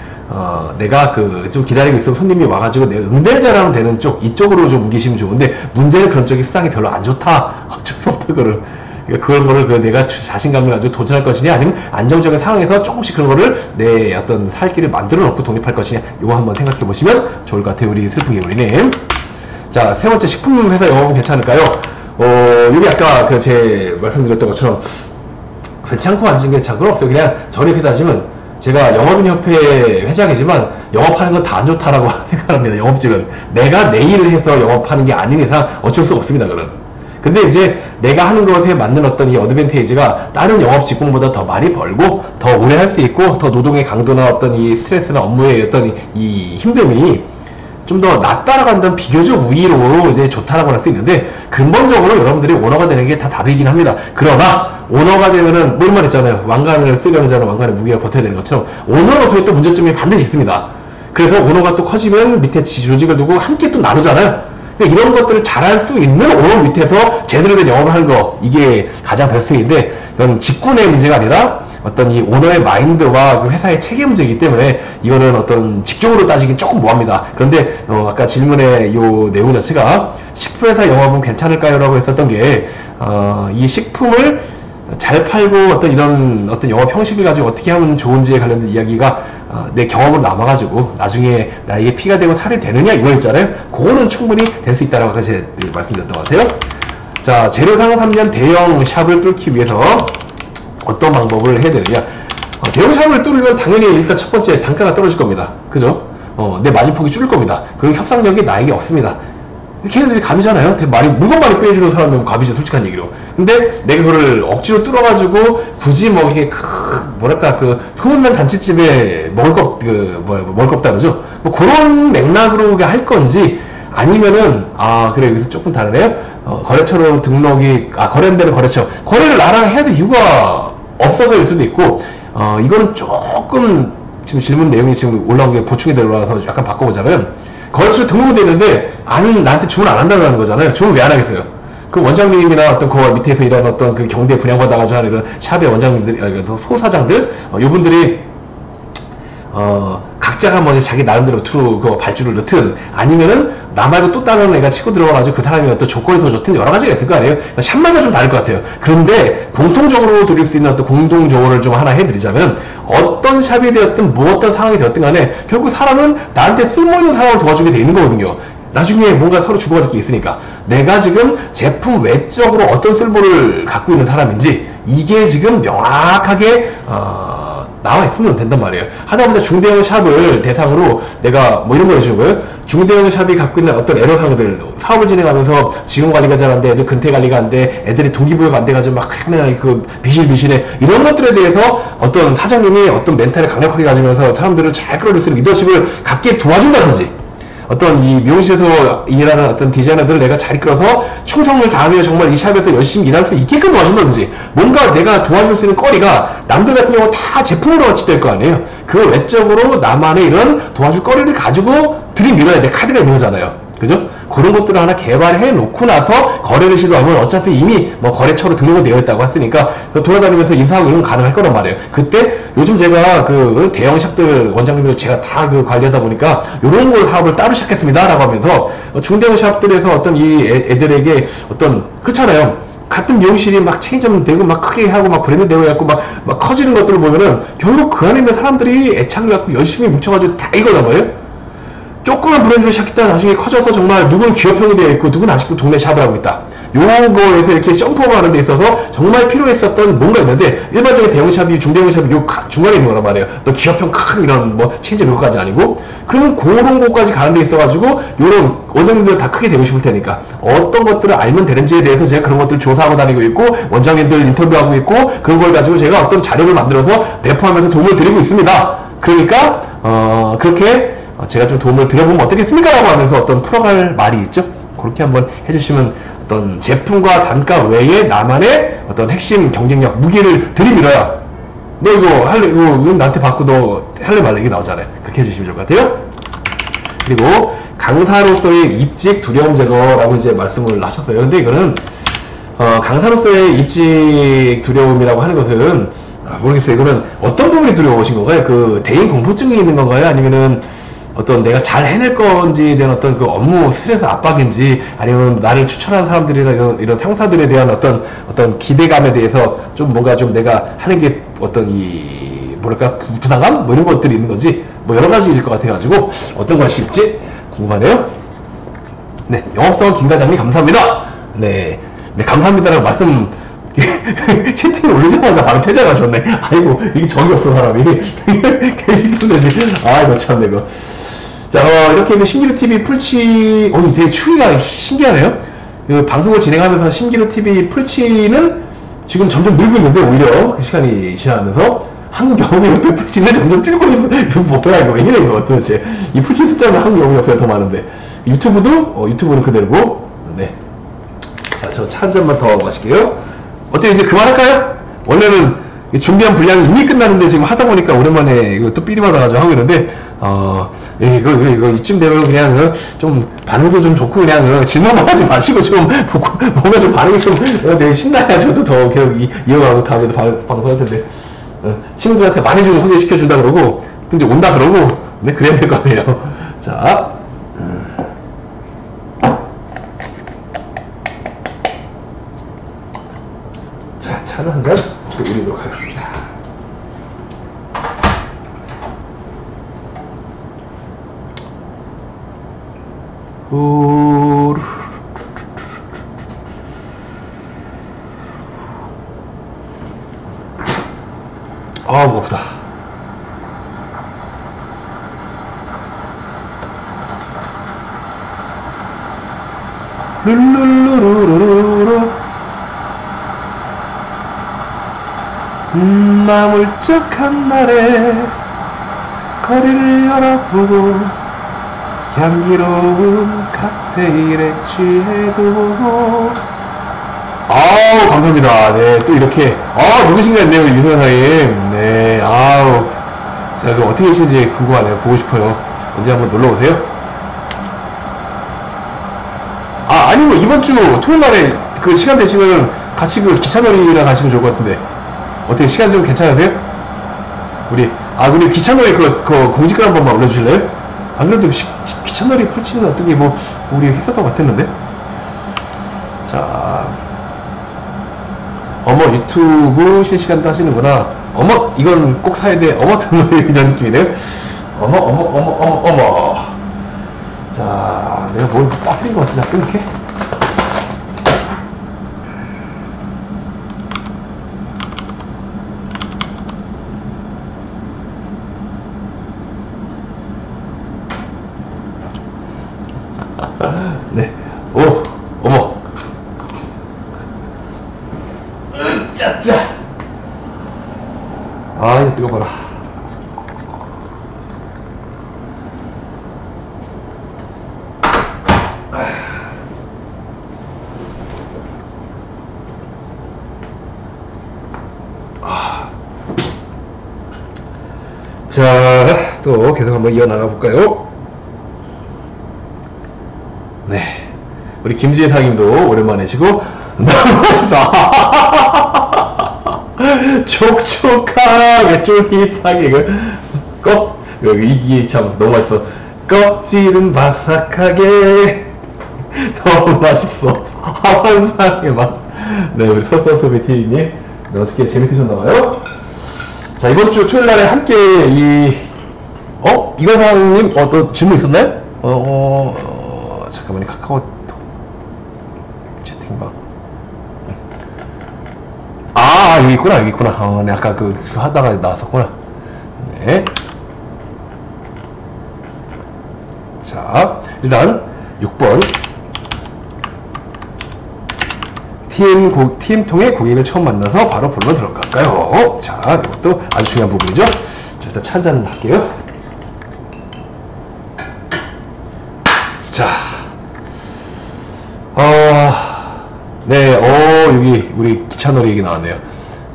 내가 좀 기다리고 있으면 손님이 와가지고 내가 응대를 잘하면 되는 쪽 이쪽으로 좀 옮기시면 좋은데 문제는 그런 쪽이 수당이 별로 안 좋다. 어쩔 수 없다 그걸. 그러니까 그런 거를 내가 자신감을 가지고 도전할 것이냐, 아니면 안정적인 상황에서 조금씩 그런 거를 내 어떤 살 길을 만들어 놓고 독립할 것이냐, 이거 한번 생각해 보시면 좋을 것 같아요, 우리 슬픈 개구리님. 자, 세 번째, 식품 회사 영업은 괜찮을까요? 여기 아까 제 말씀드렸던 것처럼 괜찮고 안 괜찮고 그건 없어요. 그냥 저를 이렇게 따지면 제가 영업인협회 회장이지만 영업하는 건 다 안 좋다라고 생각합니다. 영업직은 내가 내 일을 해서 영업하는 게 아닌 이상 어쩔 수 없습니다. 그건. 근데 이제 내가 하는 것에 맞는 어떤 이 어드밴테이지가 다른 영업 직군보다 더 많이 벌고 더 오래 할 수 있고 더 노동의 강도나 어떤 이 스트레스나 업무의 어떤 이 힘듦이 좀 더 낮다라고 한다면 비교적 우위로 이제 좋다라고 할 수 있는데, 근본적으로 여러분들이 오너가 되는 게 다 답이긴 합니다. 그러나 오너가 되면은 뭐 이런 말 있잖아요. 왕관을 쓰려는 자는 왕관의 무게를 버텨야 되는 것처럼 오너로서의 또 문제점이 반드시 있습니다. 그래서 오너가 또 커지면 밑에 조직을 두고 함께 또 나누잖아요. 그러니까 이런 것들을 잘할 수 있는 오너 밑에서 제대로 된 영업을 하는 거, 이게 가장 베스트인데, 이건 직군의 문제가 아니라 어떤 이 오너의 마인드와 그 회사의 책임제이기 때문에 이거는 어떤 직종으로 따지긴 조금 뭐합니다. 그런데 아까 질문의 요 내용 자체가 식품회사 영업은 괜찮을까요? 라고 했었던 게 이 식품을 잘 팔고 어떤 이런 어떤 영업 형식을 가지고 어떻게 하면 좋은지에 관련된 이야기가 내 경험으로 남아가지고 나중에 나에게 피가 되고 살이 되느냐 이거 있잖아요. 그거는 충분히 될 수 있다라고 아까 제가 말씀드렸던 것 같아요. 자, 재료상 3년 대형 샵을 뚫기 위해서 어떤 방법을 해야 되느냐. 대형 샵을 뚫으면 당연히 일단 첫 번째 단가가 떨어질 겁니다. 그죠? 내 마진폭이 줄을 겁니다. 그리고 협상력이 나에게 없습니다. 걔네들이 갑이잖아요. 물건 많이 빼주는 사람은 갑이죠, 솔직한 얘기로. 근데 내가 그걸 억지로 뚫어가지고 굳이 뭐 이게 뭐랄까 소문난 잔치집에 먹을 거 없다 그러죠. 뭐 그런 맥락으로 할 건지, 아니면은 그래 여기서 조금 다르네요. 거래처로 등록이 거래는 데는 거래처, 거래를 나랑 해야 될 이유가 없어서일 수도 있고, 이거는 조금 지금 질문 내용이 지금 올라온 게 보충이 들어와서 약간 바꿔보자면, 거래처로 등록은 돼 있는데 나한테 주문 안 한다는 거잖아요. 주문 왜 안 하겠어요? 그 원장님이나 어떤 그 밑에서 일하는 어떤 그 경대 분양받아가지고 하는 이런 샵의 원장님들, 소사장들, 요분들이 각자가 뭐 자기 나름대로 그 발주를 넣든, 아니면은 나 말고 또 다른 애가 치고 들어가가지고 그 사람이 어떤 조건이 더 좋든 여러 가지가 있을 거 아니에요. 샵마다 좀 다를 것 같아요. 그런데 공통적으로 드릴 수 있는 어떤 공동 조언을 좀 하나 해드리자면, 어떤 샵이 되었든 뭐 어떤 상황이 되었든 간에 결국 사람은 나한테 쓸모있는 사람을 도와주게 돼 있는 거거든요. 나중에 뭔가 서로 주고받을 게 있으니까 내가 지금 제품 외적으로 어떤 쓸모를 갖고 있는 사람인지 이게 지금 명확하게 나와 있으면 된단 말이에요. 하다보다 중대형 샵을 대상으로 내가 뭐 이런 거 해주는 거예요. 중대형 샵이 갖고 있는 어떤 애로사항들, 사업을 진행하면서 직원 관리가 잘 안 돼, 애들 근태 관리가 안 돼, 애들이 동기부여가 안 돼가지고 막 맨날 비실비실해, 이런 것들에 대해서 어떤 사장님이 어떤 멘탈을 강력하게 가지면서 사람들을 잘 끌어줄 수 있는 리더십을 갖게 도와준다든지, 어떤 이 미용실에서 일하는 어떤 디자이너들을 내가 잘 이끌어서 충성을 다하며 정말 이 샵에서 열심히 일할 수 있게끔 도와준다든지, 뭔가 내가 도와줄 수 있는 거리가 남들 같은 경우 다 제품으로 같이 될 거 아니에요. 그 외적으로 나만의 이런 도와줄 거리를 가지고 들이밀어야 돼. 카드가 있는 거잖아요. 그죠? 그런 것들을 하나 개발해 놓고 나서 거래를 시도하면 어차피 이미 뭐 거래처로 등록은 되어 있다고 했으니까 돌아다니면서 인사하고 이런 건 가능할 거란 말이에요. 그때 요즘 제가 그 대형 샵들 원장님들 제가 다 관리하다 보니까 요런 걸 사업을 따로 시작했습니다 라고 하면서 중대형 샵들에서 어떤 이 애들에게 어떤, 그렇잖아요. 같은 미용실이 막 체인점 되고 막 크게 하고 막 브랜드 되고 해갖고 막 커지는 것들을 보면은 결국 그 안에 있는 사람들이 애착을 갖고 열심히 뭉쳐가지고 다 이거란 말이에요. 조그만 브랜드를 시작했다 나중에 커져서 정말 누구는 기업형이 되어 있고 누구는 아직도 동네 샵을 하고 있다. 요거에서 이렇게 점프업을 하는 데 있어서 정말 필요했었던 뭔가 있는데, 일반적인 대형샵이 중대형샵이 요 중간에 있는 거란 말이에요. 또 기업형 큰 이런 뭐 체인점 요거까지 아니고, 그러면 그런 곳까지 가는 데 있어가지고 요런 원장님들 다 크게 되고 싶을 테니까 어떤 것들을 알면 되는지에 대해서 제가 그런 것들을 조사하고 다니고 있고 원장님들 인터뷰하고 있고, 그런 걸 가지고 제가 어떤 자료를 만들어서 배포하면서 도움을 드리고 있습니다. 그러니까 그렇게 제가 좀 도움을 드려보면 어떻겠습니까? 라고 하면서 어떤 풀어갈 말이 있죠. 그렇게 한번 해주시면 어떤 제품과 단가 외에 나만의 어떤 핵심 경쟁력, 무기를 들이밀어야 너 이거 할래, 이거 나한테 받고 너 할래 말래 이게 나오잖아요. 그렇게 해주시면 좋을 것 같아요. 그리고 강사로서의 입직 두려움 제거라고 이제 말씀을 하셨어요. 근데 이거는 강사로서의 입직 두려움이라고 하는 것은 모르겠어요. 이거는 어떤 부분이 두려우신 건가요? 그 대인 공포증이 있는 건가요? 아니면은 어떤 내가 잘 해낼 건지에 대한 어떤 그 업무 스트레스 압박인지 아니면 나를 추천하는 사람들이나 이런 상사들에 대한 어떤 기대감에 대해서 좀 뭔가 좀 내가 하는 게 어떤 이 뭐랄까 부담감 뭐 이런 것들이 있는 거지 뭐 여러 가지일 것 같아가지고 어떤 것일지 궁금하네요. 네, 영업사원 김 과장님 감사합니다. 네, 네 감사합니다라고 말씀 채팅에 올리자마자 바로 퇴장하셨네. 아이고 이게 정이 없어 사람이. 괜히 힘들지. 아 이거 참네 이거. 자 이렇게 신기루 TV 풀치 되게 추위가 신기하네요. 그 방송을 진행하면서 신기루 TV 풀치는 지금 점점 늘고 있는데 오히려 그 시간이 지나면서 한국 영업협회 풀치는 점점 줄고 있어. 이거 뭐야 이거 왜 이래 이거 도대체. 이 풀치 숫자는 한국 영업협회가 더 많은데 유튜브도 유튜브는 그대로고. 네. 자 저 차 한 잔만 더 마실게요. 어떻게 이제 그만할까요? 원래는 준비한 분량이 이미 끝났는데 지금 하다 보니까 오랜만에 이거 또 삐리 받아가지고 하고 있는데 이거 이쯤 되면 그냥 좀 반응도 좀 좋고 그냥 질문만 하지 마시고 좀 뭔가 좀 반응이 좀 되게 신나야 저도 더 계속 이어가고 다음에도 방송할 텐데 친구들한테 많이 좀 소개시켜 준다 그러고 또 이제 온다 그러고 네 그래야 될 거 아니에요. 자. 자, 차를 한 잔 우리도록 하겠습니다. 아, 무겁다. 룰루루루루루 나물쩍한 날에 거리를 열어보고 향기로운 칵테일에 취해도 아우 감사합니다. 네 또 이렇게 누구신가 했네요 유승현 사장님. 네 아우 자 그 어떻게 계신지 궁금하네요. 보고 싶어요. 언제 한번 놀러오세요. 아니면 이번 주 토요일날에 그 시간 되시면 같이 그 기차놀이랑 가시면 좋을 것 같은데 어떻게 시간 좀 괜찮으세요? 우리 기차놀이 그 공지글 한 번만 올려주실래요? 안 그래도 기차놀이 풀치는 어떤 게 뭐 우리 했었던 것 같았는데. 자 어머 유튜브 실시간도 하시는구나. 어머 이건 꼭 사야 돼. 어머 등놀이 이런 느낌이네요. 어머 자 내가 뭘 빠뜨린 것 같지 자꾸 이렇게. 네. 어머. 짜짜. 이거 뜨거워라. 자, 또 계속 한번 이어나가 볼까요? 네. 우리 김지혜 사장님도 오랜만이시고, 너무 맛있다. 촉촉하게 쫄깃하게, 이게 참 너무 맛있어. 껍질은 바삭하게. 너무 맛있어. 환상의 맛. 네, 우리 서서소비 TV님. 어떻게 재밌으셨나봐요? 자, 이번 주 토요일 날에 함께 이과사님, 또 질문 있었나요? 잠깐만요. 카카오톡 채팅방. 여기 있구나. 네, 아까 그거 하다가 나왔었구나. 네. 자, 일단 6번. TM 통해 고객을 처음 만나서 바로 본론 들어갈까요? 자, 이것도 아주 중요한 부분이죠. 자, 일단 차 한잔 할게요. 자, 네, 여기 우리 기차놀이 얘기 나왔네요.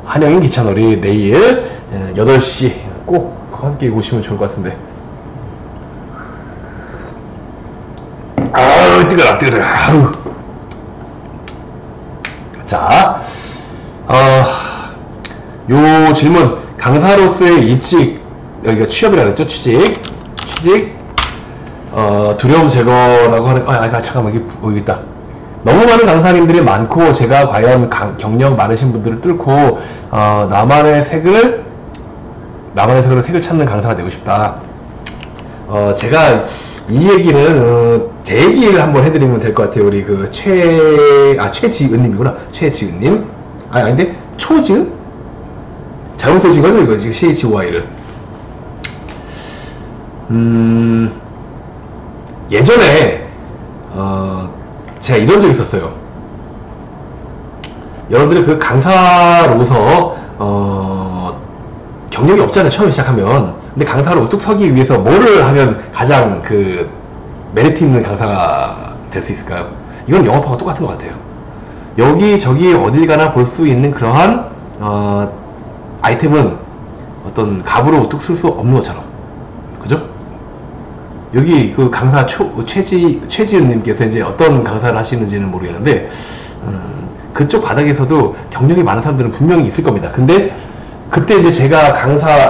한영인 기차놀이 내일 8시 꼭 함께 오시면 좋을 것 같은데. 뜨거라. 자, 요 질문, 강사로서의 입직, 여기가 취업이라 그랬죠? 취직. 두려움 제거라고 하는, 잠깐만, 여기 있다. 너무 많은 강사님들이 많고, 제가 과연 경력 많으신 분들을 뚫고, 나만의 색을 찾는 강사가 되고 싶다. 제가 이 얘기는, 제 얘기를 한번 해드리면 될 것 같아요. 우리 최지은님이구나. 최지은님. 아닌데, 초지은? 잘못 써진 거죠, 이거 지금 CHY를. 예전에, 제가 이런 적이 있었어요. 여러분들이 그 강사로서, 경력이 없잖아요, 처음에 시작하면. 근데 강사로 우뚝 서기 위해서 뭐를 하면 가장 메리트 있는 강사가 될 수 있을까요? 이건 영업하고 똑같은 것 같아요. 여기저기 어딜 가나 볼 수 있는 그러한, 아이템은 어떤 갑으로 우뚝 쓸 수 없는 것처럼. 그죠? 여기 그 강사 최지은님께서 이제 어떤 강사를 하시는지는 모르겠는데, 그쪽 바닥에서도 경력이 많은 사람들은 분명히 있을 겁니다. 근데, 그때 이제 제가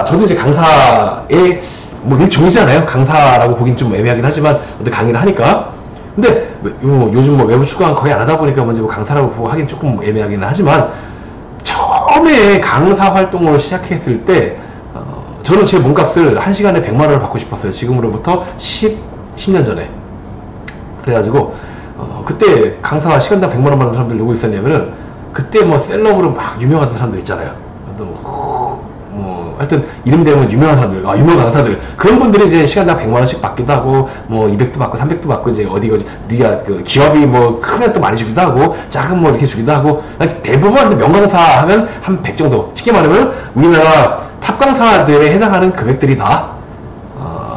저도 이제 강사의 일종이잖아요. 강사라고 보긴 좀 애매하긴 하지만, 어떤 강의를 하니까. 근데, 요즘 외부 추구한 거의 안 하다 보니까 먼저 강사라고 보고 하긴 조금 애매하긴 하지만, 처음에 강사 활동을 시작했을 때, 저는 제 몸값을 1시간에 100만원을 받고 싶었어요. 지금으로부터 10년 전에. 그래가지고, 그때 강사 시간당 100만원 받는 사람들 누구 있었냐면은, 그때 셀럽으로 막 유명한 사람들 있잖아요. 하여튼, 이름 대면 유명한 사람들, 유명 강사들. 그런 분들이 이제 시간당 100만원씩 받기도 하고, 200도 받고, 300도 받고, 이제 네가 기업이 크면 또 많이 주기도 하고, 작으면 이렇게 주기도 하고, 대부분 명강사 하면 한 100 정도. 쉽게 말하면, 우리나라 탑 강사들에 해당하는 금액들이 다,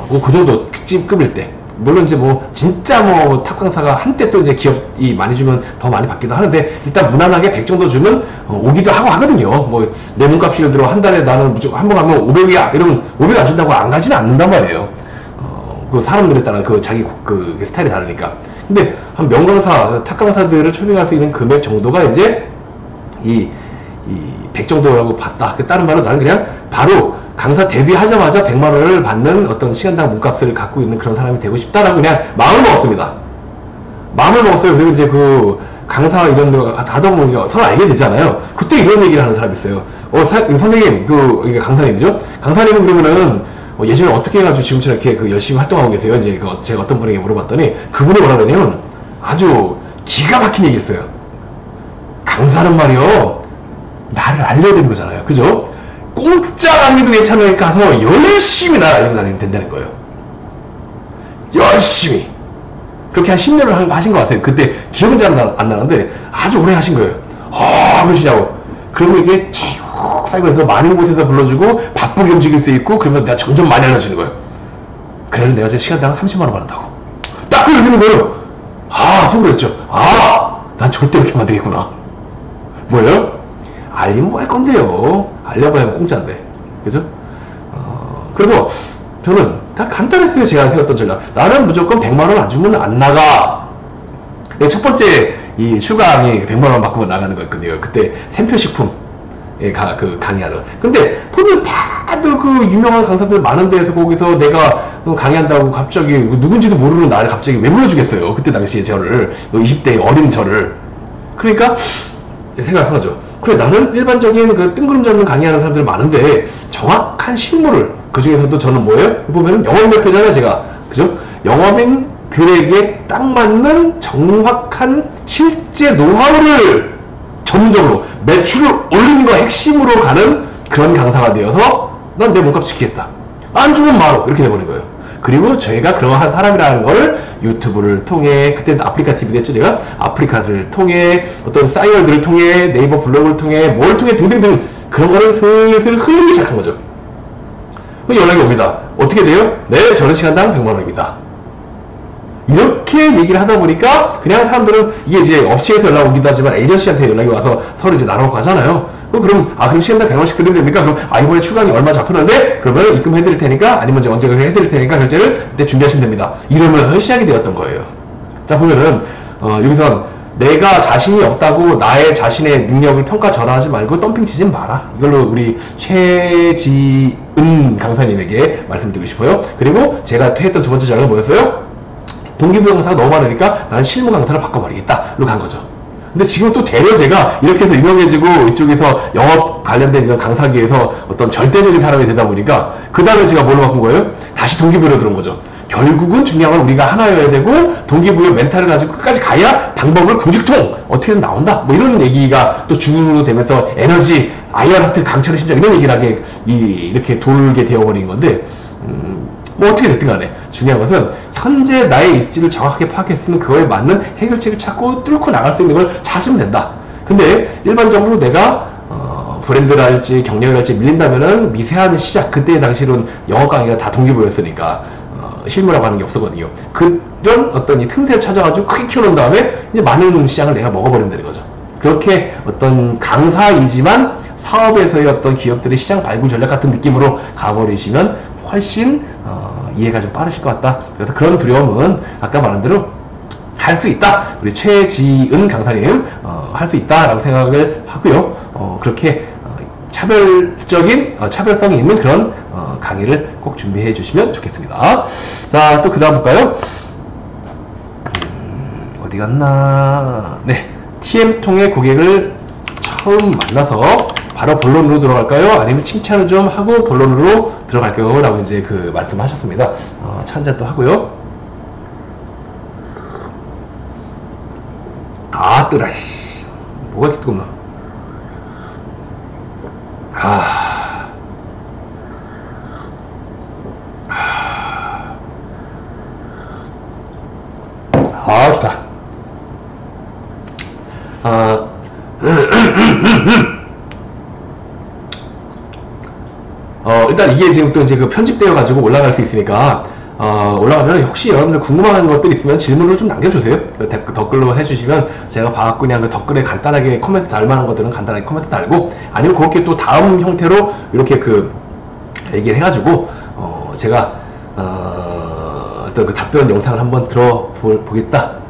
그 정도 급일 때. 물론 이제 진짜 탑 강사가 한때 또 이제 기업이 많이 주면 더 많이 받기도 하는데, 일단 무난하게 100 정도 주면 오기도 하고 하거든요. 내 몸값이 예를 들어 한 달에 나는 무조건 한 번 가면 500이야 이러면 500 안 준다고 안 가지는 않는단 말이에요. 그 사람들에 따라 자기 스타일이 다르니까. 근데 한 명강사, 탑 강사들을 초빙할 수 있는 금액 정도가 이제 이 100 정도라고 봤다. 다른 말로 나는 그냥 바로 강사 데뷔하자마자 100만원을 받는 어떤 시간당 몸값을 갖고 있는 그런 사람이 되고 싶다라고 그냥 마음을 먹었습니다. 마음을 먹었어요. 그리고 이제 강사 이런 거 하다 보니까 서로 알게 되잖아요. 그때 이런 얘기를 하는 사람이 있어요. 선생님, 이게 강사님이죠? 강사님은 그러면은, 예전에 어떻게 해가지고 지금처럼 이렇게 열심히 활동하고 계세요? 이제 제가 어떤 분에게 물어봤더니, 그분이 뭐라 그러냐면, 아주 기가 막힌 얘기 했어요. 강사는 말이요, 나를 알려야 되는 거잖아요. 그죠? 공짜 강의도 괜찮으니까 가서 열심히 나를 알리고 다니면 된다는 거예요. 열심히. 그렇게 한 10년을 하신 것 같아요. 그때 기억은 잘 안 나는데 아주 오래 하신 거예요. 그러시냐고. 그러면 이게 쭉 쌓이고 해서 많은 곳에서 불러주고 바쁘게 움직일 수 있고, 그러면 내가 점점 많이 알려주는 거예요. 그래서 내가 제 시간당 30만원 받는다고. 딱 그 얘기는 거예요. 속으로 했죠. 난 절대 이렇게 하면 안 되겠구나. 뭐예요? 알리면 뭐 할 건데요. 알려봐야 공짜인데. 그죠? 그래서 저는 다 간단했어요. 제가 세웠던 전략. 나는 무조건 100만원 안 주면 안 나가. 첫 번째 이 출강이 100만원 받고 나가는 거였거든요. 그때 샘표식품 강의하러. 근데 보면 다들 유명한 강사들 많은 데에서 거기서 내가 강의한다고 갑자기 누군지도 모르는 나를 갑자기 왜 불러주겠어요. 그때 당시에 저를, 20대 어린 저를. 그러니까 생각한 거죠. 그래, 나는 일반적인 뜬구름 잡는 강의하는 사람들 많은데 정확한 실무를, 그 중에서도 저는 뭐예요? 보면은 영업협회잖아요, 제가. 그죠? 영업인들에게 딱 맞는 정확한 실제 노하우를 전문적으로 매출을 올리는 거 핵심으로 가는 그런 강사가 되어서 난 내 몸값 지키겠다. 안 주면 마로. 이렇게 돼버린 거예요. 그리고 저희가 그러한 사람이라는 걸 유튜브를 통해, 그때는 아프리카 TV 됐죠, 제가? 아프리카를 통해, 어떤 사이월드를 통해, 네이버 블로그를 통해, 뭘 통해 등등등 그런 거를 슬슬 흘리기 시작한 거죠. 연락이 옵니다. 어떻게 돼요? 네, 저는 시간당 100만원입니다. 이렇게 얘기를 하다 보니까 그냥 사람들은, 이게 이제 업체에서 연락 오기도 하지만 에이전시한테 연락이 와서 서로 이제 나눠놓고 하잖아요. 그럼 시간당 100만원씩 드리면 됩니까? 그럼 이번에 출강이 얼마 잡혔는데 그러면 입금해드릴 테니까, 아니면 이제 언제가 해드릴 테니까 결제를 그때 준비하시면 됩니다. 이러면서 시작이 되었던 거예요. 자, 보면은 여기선 내가 자신이 없다고 나의 자신의 능력을 평가절하하지 말고 덤핑 치지 마라. 이걸로 우리 최지은 강사님에게 말씀드리고 싶어요. 그리고 제가 했던 두 번째 전략은 뭐였어요? 동기부여 강사가 너무 많으니까 나는 실무 강사로 바꿔버리겠다. 로 간 거죠. 근데 지금 또 대려 제가 이렇게 해서 유명해지고 이쪽에서 영업 관련된 이런 강사기에서 어떤 절대적인 사람이 되다 보니까 그 다음에 제가 뭘로 바꾼 거예요? 다시 동기부여로 들어온 거죠. 결국은 중요한 건 우리가 하나여야 되고 동기부여 멘탈을 가지고 끝까지 가야 방법을 궁직통 어떻게든 나온다. 뭐 이런 얘기가 또 중으로 되면서 에너지, 아이언하트, 강철의 심장 이런 얘기를 하게 이렇게 돌게 되어버린 건데 뭐 어떻게 됐든 간에 중요한 것은 현재 나의 입지를 정확하게 파악했으면 그거에 맞는 해결책을 찾고 뚫고 나갈 수 있는 걸 찾으면 된다. 근데 일반적으로 내가 브랜드랄지 경력이랄지 밀린다면은 미세한 시작, 그때 당시로는 영어 강의가 다 동기부여였으니까 실무라고 하는 게 없었거든요. 그런 어떤 이 틈새를 찾아가지고 크게 키워놓은 다음에 이제 많은 시장을 내가 먹어버리면 되는 거죠. 그렇게 어떤 강사이지만 사업에서의 어떤 기업들의 시장 발굴 전략 같은 느낌으로 가버리시면 훨씬 이해가 좀 빠르실 것 같다. 그래서 그런 두려움은 아까 말한 대로 할 수 있다. 우리 최지은 강사님 할 수 있다라고 생각을 하고요. 그렇게 차별적인 차별성이 있는 그런 강의를 꼭 준비해 주시면 좋겠습니다. 자, 또 그 다음 볼까요? 어디 갔나? 네, TM 통해 고객을 처음 만나서 바로 본론으로 들어갈까요? 아니면 칭찬을 좀 하고 본론으로 들어갈까요? 라고 이제 그 말씀하셨습니다. 차 한잔 또 하고요. 아, 뜨라. 뭐가 이렇게 뜨겁나? 좋다. 일단 이게 지금 또 이제 그 편집되어 가지고 올라갈 수 있으니까 올라가면 혹시 여러분들 궁금한 것들 있으면 질문을 좀 남겨주세요. 댓글로 해주시면 제가 봐갖고 그냥 그 댓글에 간단하게 코멘트 달 만한 것들은 간단하게 코멘트 달고, 아니면 그렇게 또 다음 형태로 이렇게 그 얘기를 해가지고 제가 어떤 그 답변 영상을 한번 들어보겠다.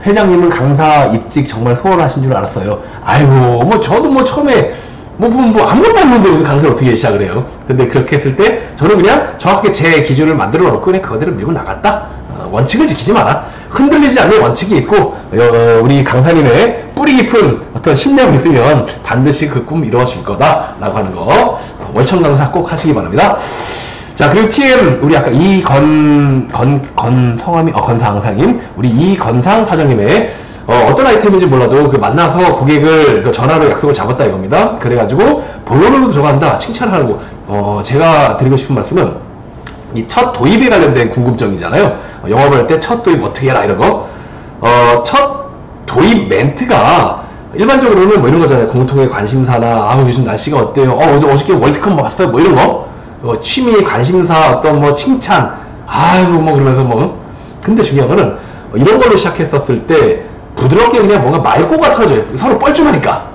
회장님은 강사 입직 정말 소원하신 줄 알았어요. 아이고, 뭐 저도 뭐 처음에 뭐 아무것도 없는데 무슨 강사를 어떻게 시작을 해요. 근데 그렇게 했을 때 저는 그냥 정확하게 제 기준을 만들어 놓고 그냥 그거대로 밀고 나갔다. 원칙을 지키지 마라. 흔들리지 않는 원칙이 있고 우리 강사님의 뿌리 깊은 어떤 신념이 있으면 반드시 그 꿈 이루어질 거다 라고 하는 거 월천 강사 꼭 하시기 바랍니다. 자, 그리고 TM 우리 아까 건성함이 건상사님, 우리 이건상 사장님의 어떤 아이템인지 몰라도 그 만나서 고객을 그 전화로 약속을 잡았다 이겁니다. 그래가지고 본론으로 들어간다, 칭찬하고 제가 드리고 싶은 말씀은 이 첫 도입에 관련된 궁금증이잖아요. 영업을 할 때 첫 도입 어떻게 해라 이런 거. 첫 도입 멘트가 일반적으로는 뭐 이런 거잖아요. 공통의 관심사나 요즘 날씨가 어때요? 어저께 월드컵 봤어요? 뭐 이런 거. 취미, 관심사, 어떤 뭐 칭찬, 뭐 그러면서 뭐. 근데 중요한 거는 이런 걸로 시작했었을 때 부드럽게 그냥 뭔가 말꼬가 틀어져요. 서로 뻘쭘하니까.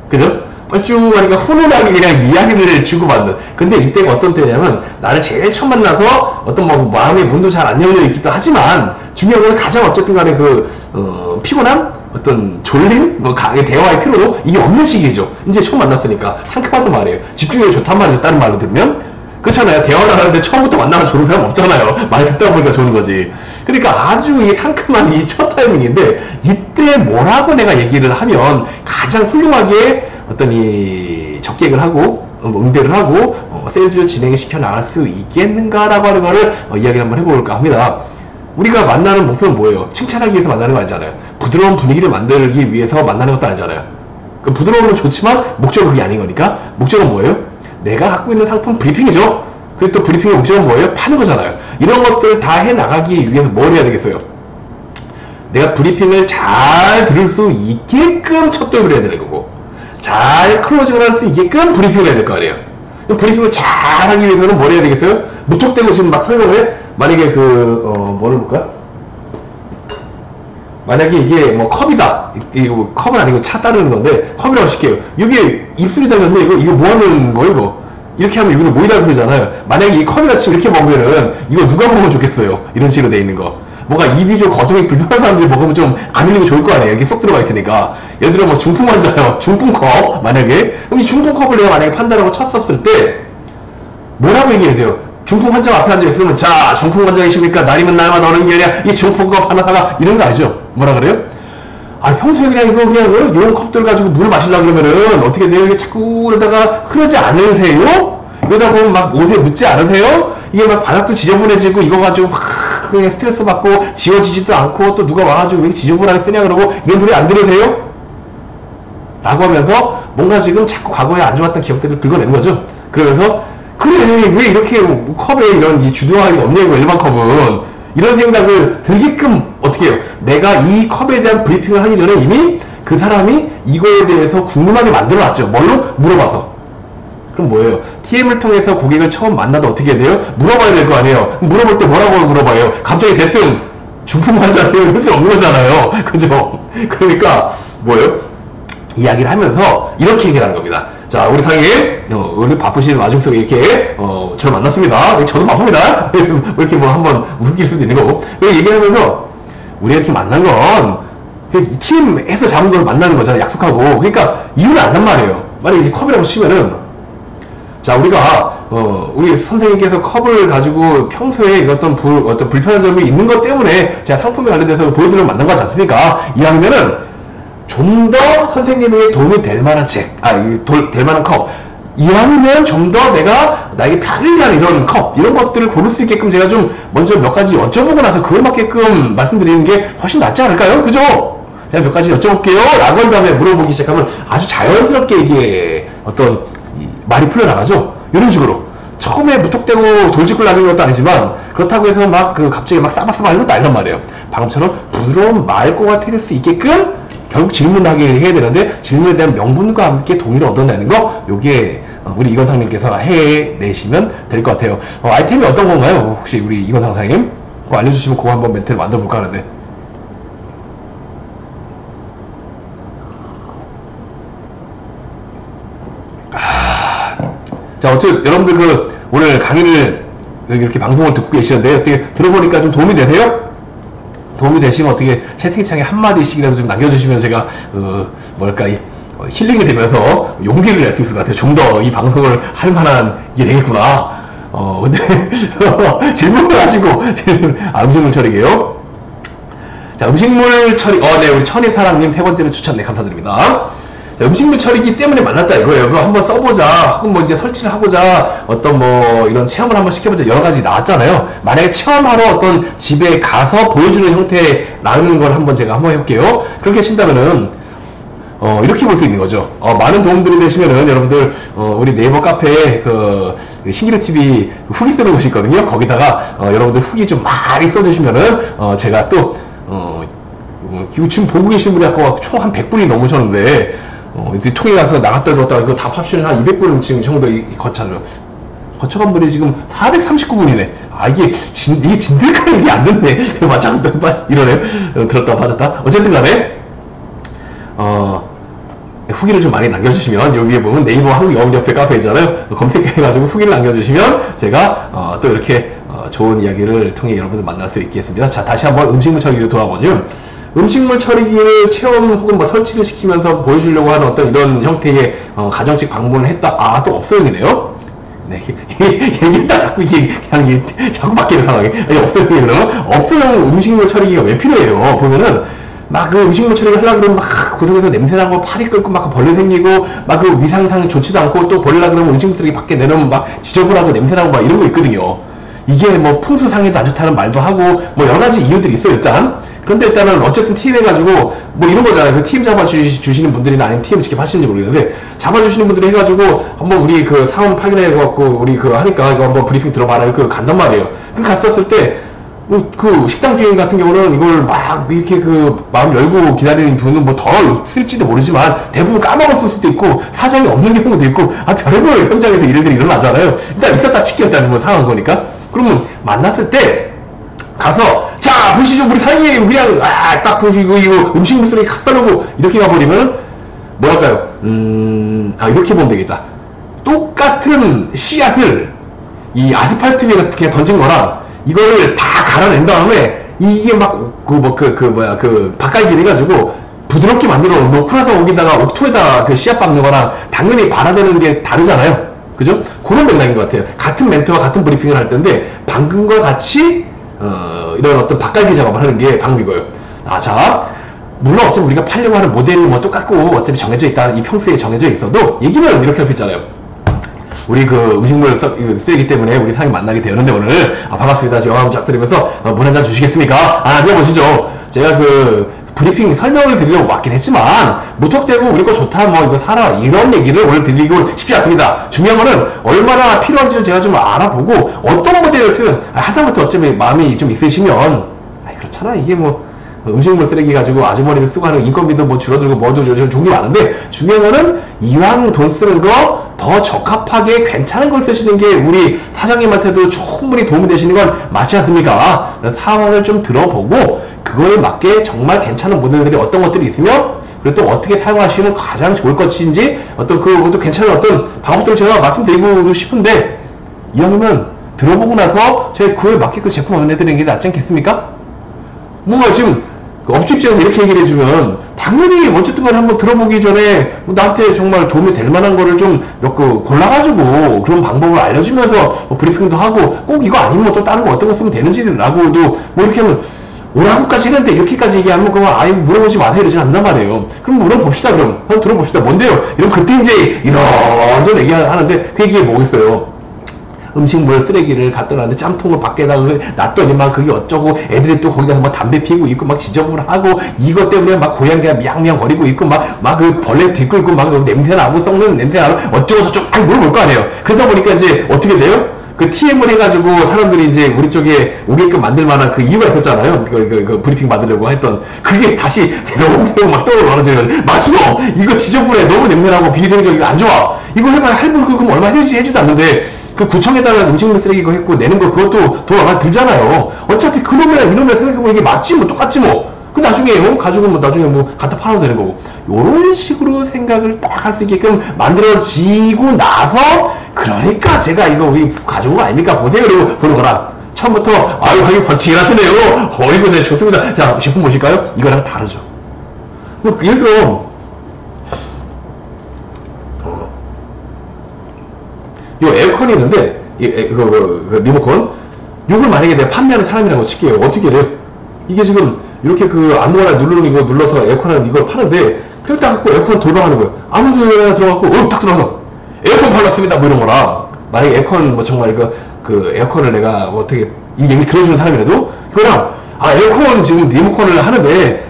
그죠? 뻘쭘하니까 훈훈하게 그냥 이야기를 주고받는. 근데 이때가 어떤 때냐면 나를 제일 처음 만나서 어떤 뭐 마음의 문도 잘 안 열려 있기도 하지만 중요한 건 가장 어쨌든 간에 그 피곤함? 어떤 졸림? 뭐 대화의 피로도 이게 없는 시기죠. 이제 처음 만났으니까 상큼하단 말이에요. 집중력이 좋단 말이죠. 다른 말로 들으면. 그렇잖아요. 대화를 하는데 처음부터 만나서 좋은 사람 없잖아요. 말 듣다 보니까 좋은 거지. 그러니까 아주 이 상큼한 이 첫 타이밍인데 이때 뭐라고 내가 얘기를 하면 가장 훌륭하게 어떤 이 적객을 하고 응대를 하고 세일즈를 진행시켜 나갈 수 있겠는가라고 하는 거를 이야기를 한번 해볼까 합니다. 우리가 만나는 목표는 뭐예요? 칭찬하기 위해서 만나는 거 아니잖아요. 부드러운 분위기를 만들기 위해서 만나는 것도 아니잖아요. 그 부드러운 건 좋지만 목적은 그게 아닌 거니까 목적은 뭐예요? 내가 갖고 있는 상품 브리핑이죠. 그리고 또 브리핑의 목적은 뭐예요? 파는 거잖아요. 이런 것들 다 해나가기 위해서 뭘 해야 되겠어요? 내가 브리핑을 잘 들을 수 있게끔 첫 도입을 해야 되는 거고, 잘 클로징을 할 수 있게끔 브리핑을 해야 될 거 아니에요. 브리핑을 잘 하기 위해서는 뭘 해야 되겠어요? 무턱대고 지금 막 설명을, 만약에 뭐를 볼까요? 만약에 이게 뭐 컵이다. 이거 컵은 아니고 차 따르는 건데 컵이라고 칠게요. 이게 입술이 닿는데 이거 뭐 하는 거예요, 이거? 이렇게 하면 이거는 모이다는 소리잖아요. 만약에 이 컵이다 치고 이렇게 먹으면은 이거 누가 먹으면 좋겠어요? 이런 식으로 돼 있는 거. 뭔가 입이 좀 거동이 불편한 사람들이 먹으면 좀 안 흘리고 좋을 거 아니에요. 이렇게 쏙 들어가 있으니까. 예를 들어 뭐 중풍 환자요. 중풍컵 만약에. 그럼 이 중풍컵을 내가 만약에 판다라고 쳤었을 때 뭐라고 얘기해야 돼요? 중풍 환자 앞에 앉아있으면, 자, 중풍 환자이십니까? 날이면 날마다 오는 게 아니라 이 중풍컵 하나 사가. 이런 거 아시죠? 뭐라 그래요? 아, 평소에 그냥 이거 그냥 이런 컵들 가지고 물을 마시려고 그러면은 어떻게 돼요? 이게 자꾸 그러다가 흐르지 않으세요? 이러다 보면 막 옷에 묻지 않으세요? 이게 막 바닥도 지저분해지고 이거 가지고 막 그냥 스트레스 받고 지워지지도 않고 또 누가 와가지고 왜 지저분하게 쓰냐 그러고 이런 소리 안 들으세요? 라고 하면서 뭔가 지금 자꾸 과거에 안 좋았던 기억들을 긁어내는 거죠. 그러면서 그래 왜 이렇게 컵에 이런 이 주도하기가 없냐 이거 일반 컵은 이런 생각을 들게끔 어떻게 해요? 내가 이 컵에 대한 브리핑을 하기 전에 이미 그 사람이 이거에 대해서 궁금하게 만들어놨죠. 뭘로? 물어봐서. 그럼 뭐예요? TM을 통해서 고객을 처음 만나도 어떻게 해야 돼요? 물어봐야 될 거 아니에요? 물어볼 때 뭐라고 물어봐요? 갑자기 대뜸 중풍 환자예요? 이럴 수 없는 거잖아요. 그죠? 그러니까 뭐예요? 이야기를 하면서 이렇게 얘기를 하는 겁니다. 자, 우리 사장님, 우리 바쁘신 와중 속에 이렇게, 저를 만났습니다. 저도 바쁩니다. 이렇게 뭐 한번 웃길 수도 있는 거고. 이렇게 얘기를 하면서, 우리가 이렇게 만난 건, 팀에서 잡은 걸 만나는 거잖아요. 약속하고. 그러니까, 이유는 안단 말이에요. 만약에 이제 컵이라고 치면은, 자, 우리가, 우리 선생님께서 컵을 가지고 평소에 어떤 불편한 점이 있는 것 때문에 제가 상품에 관련돼서 보여드리려고 만난 거 같지 않습니까? 이왕이면은, 좀 더 선생님에게 도움이 될 만한 될 만한 컵. 이왕이면 좀 더 나에게 편리한 이런 컵, 이런 것들을 고를 수 있게끔 제가 좀 먼저 몇 가지 여쭤보고 나서 그걸 맞게끔 말씀드리는 게 훨씬 낫지 않을까요? 그죠? 제가 몇 가지 여쭤볼게요. 라고 한 다음에 물어보기 시작하면 아주 자연스럽게 이게 어떤 말이 풀려나가죠? 이런 식으로. 처음에 무턱대고 돌직구를 나는 것도 아니지만 그렇다고 해서 막 갑자기 막 싸바싸바 하는 것도 아니란 말이에요. 방금처럼 부드러운 말꼬가 트일 수 있게끔 결국 질문하게 해야 되는데 질문에 대한 명분과 함께 동의를 얻어내는 거 요게 우리 이건 상님께서 해내시면 될 것 같아요. 아이템이 어떤 건가요? 혹시 우리 이건 상사님 그거 알려주시면 그거 한번 멘트를 만들어 볼까 하는데. 자, 어쨌든 여러분들 오늘 강의를 이렇게 방송을 듣고 계시는데 어떻게 들어보니까 좀 도움이 되세요? 도움이 되시면 어떻게 채팅창에 한마디씩이라도 좀 남겨주시면 제가 뭐랄까 힐링이 되면서 용기를 낼 수 있을 것 같아요. 좀 더 이 방송을 할 만한 게 되겠구나. 근데 질문을 하시고 음식물 처리게요. 자, 음식물 처리 네, 우리 천희사랑님 세 번째로 추천 네 감사드립니다. 자, 음식물 처리기 때문에 만났다 이거예요. 그거 한번 써보자 하고 뭐 이제 설치를 하고자 어떤 뭐 이런 체험을 한번 시켜보자 여러 가지 나왔잖아요. 만약에 체험하러 어떤 집에 가서 보여주는 형태라는 걸 한번 제가 한번 해볼게요. 그렇게 하신다면은 이렇게 볼 수 있는 거죠. 많은 도움들이 되시면은 여러분들 우리 네이버 카페에 신기루 TV 후기 쓰는 곳이 있거든요. 거기다가 여러분들 후기 좀 많이 써주시면은 제가 또 지금 보고 계신 분이 아까 총 한 100분이 넘으셨는데 통에 가서 나갔다 들어왔다가 그거 다 합치면 한 200분 지금 정도 거쳐간 분이 지금 439분이네. 이게 진득한 얘기 안 듣네. 맞지 않다. 이러네. 들었다 빠졌다. 어쨌든 간에 후기를 좀 많이 남겨주시면 여기에 보면 네이버 한국영업협회 카페 있잖아요. 검색해가지고 후기를 남겨주시면 제가 또 이렇게 좋은 이야기를 통해 여러분들 만날 수 있겠습니다. 자, 다시 한번 음식물 처리기로 돌아보죠. 음식물 처리기를 체험 혹은 뭐 설치를 시키면서 보여주려고 하는 어떤 이런 형태의 가정식 방문을 했다. 또 없어용이네요. 네, 얘기했다 자꾸 그냥 자꾸 바뀌는 상황이. 없어용이 그러면 없어용 음식물 처리기가 왜 필요해요? 보면은 막 음식물 처리를 하려고 그러면 막 구석에서 냄새나고 파리 끓고 막 벌레 생기고 막 위상상 좋지도 않고 또 버리려고 그러면 음식물 쓰레기 밖에 내놓으면 막 지저분하고 냄새나고 막 이런 거 있거든요. 이게 뭐 풍수상에도 안 좋다는 말도 하고 뭐 여러 가지 이유들이 있어요 일단. 그런데 일단은 어쨌든 팀 해가지고 뭐 이런 거잖아요. 그 팀 잡아주시는 분들이나 아니면 팀 직접 하시는지 모르겠는데 잡아주시는 분들이 해가지고 한번 우리 사원 파견해갖고 우리 하니까 이거 한번 브리핑 들어봐라 이렇게 간단 말이에요. 그 갔었을 때 식당 주인 같은 경우는 이걸 막 이렇게 마음 열고 기다리는 분은 뭐 더 있을지도 모르지만 대부분 까먹었을 수도 있고 사장이 없는 경우도 있고 별의별 현장에서 일들이 일어나잖아요. 일단 있었다 시켰다는 뭐 상황 거니까. 그러면 만났을 때 가서 자 보시죠 우리 사장님 그냥 딱 보시고 이거 음식물 쓰레기 갖다 놓고 이렇게 가버리면 뭐랄까요 이렇게 보면 되겠다. 똑같은 씨앗을 이 아스팔트 위에 그냥 던진 거랑 이거를 다 갈아낸 다음에 이게 막 바깥길 해가지고 부드럽게 만들어 놓고 나서 거기다가 옥토에다 씨앗 박는 거랑 당연히 발아대는 게 다르잖아요. 그죠? 그런 맥락인 것 같아요. 같은 멘트와 같은 브리핑을 할 텐데 방금과 같이 이런 어떤 바꿔기 작업을 하는 게 방법이고요. 자, 물론 어차피 우리가 팔려고 하는 모델이 뭐 똑같고 어차피 정해져 있다, 이 평소에 정해져 있어도 얘기는 이렇게 할 수 있잖아요. 우리 그 음식물 쓰레기 때문에 우리 사장님 만나게 되었는데 오늘 반갑습니다. 영화 한번 쫙 드리면서 물 한 잔 주시겠습니까? 앉아보시죠. 제가 그 브리핑 설명을 드리려고 왔긴 했지만 무턱대고 우리 거 좋다 뭐 이거 사라 이런 얘기를 오늘 드리고 싶지 않습니다. 중요한 거는 얼마나 필요한지를 제가 좀 알아보고 어떤 모델을 쓰는 하다못해 어차피 마음이 좀 있으시면 그렇잖아 이게 뭐 음식물 쓰레기 가지고 아주머니를 쓰고 하는 인건비도 뭐 줄어들고 뭐도 좋은 게 많은데 중요한 거는 이왕 돈 쓰는 거 더 적합하게 괜찮은 걸 쓰시는 게 우리 사장님한테도 충분히 도움이 되시는 건 맞지 않습니까? 상황을 좀 들어보고 그거에 맞게 정말 괜찮은 모델들이 어떤 것들이 있으면 그리고 또 어떻게 사용하시면 가장 좋을 것인지 어떤 그것도 괜찮은 어떤 방법들을 제가 말씀드리고 싶은데 이왕이면 들어보고 나서 제 그에 맞게 그 제품 안내드리는 게 낫지 않겠습니까? 뭔가 지금 업주 입장에서 이렇게 얘기를 해주면 당연히 어쨌든 간에 한번 들어보기 전에 나한테 정말 도움이 될 만한 거를 좀 몇 個 골라가지고 그런 방법을 알려주면서 브리핑도 하고 꼭 이거 아니면 또 다른 거 어떤 거 쓰면 되는지라고도 뭐 이렇게 하면 오라고까지 했는데 이렇게까지 얘기하면 그거 아예 물어보지 마세요 이러진 않단 말이에요. 그럼 물어봅시다. 그럼 한번 들어봅시다. 뭔데요? 이러면 그때 이제 이런저런 얘기하는데 그 얘기가 뭐겠어요? 음식물 쓰레기를 갖다 놨는데 짬통을 밖에다 놨더니 막 그게 어쩌고 애들이 또 거기다 막 담배 피우고 있고 막 지저분하고 이것 때문에 막 고양이가 미양미양 거리고 있고 막 그 벌레 뒤끌고 막 냄새 나고 썩는 냄새 나고 어쩌고 저쩌고 물어볼 거 아니에요. 그러다 보니까 이제 어떻게 돼요? 그 TM을 해가지고 사람들이 이제 우리 쪽에 오게끔 만들 만한 그 이유가 있었잖아요. 그 브리핑 받으려고 했던 그게 다시 새록새록 막 떠오르는 맞어. 이거 지저분해. 너무 냄새나고 비교적이고 안 좋아. 이거 해봐야 할부 그럼 얼마 해주지도 않는데 그 구청에다가 음식물 쓰레기 거 했고 내는 거 그것도 돈 얼마 들잖아요. 어차피 그놈이나 이놈이나 생각해보면 이게 맞지 뭐 똑같지 뭐. 그 나중에 가지고 뭐 나중에 뭐 갖다 팔아도 되는 거고. 요런 식으로 생각을 딱 할 수 있게끔 만들어지고 나서 그러니까 제가 이거 우리 가져온 거 아닙니까? 보세요. 그리고 보는 거랑 처음부터 아유 하긴 번치긴 하시네요. 어이구 네 좋습니다. 자 제품 보실까요? 이거랑 다르죠. 뭐 예를 들어 이 에어컨이 있는데 그 리모컨 이걸 만약에 내가 판매하는 사람이라고 칠게요. 어떻게 돼요? 이게 지금 이렇게 그 아무거나 누르는 이거 눌러서 에어컨을 이걸 파는데 그냥 딱 갖고 에어컨 돌방하는 거예요. 아무 데나 들어갖고 딱 들어가서 에어컨 팔랐습니다 뭐 이런 거라. 만약에 에어컨 뭐 정말 그 에어컨을 내가 뭐 어떻게 이 얘기 들어주는 사람이라도 그거랑 에어컨 지금 리모컨을 하는데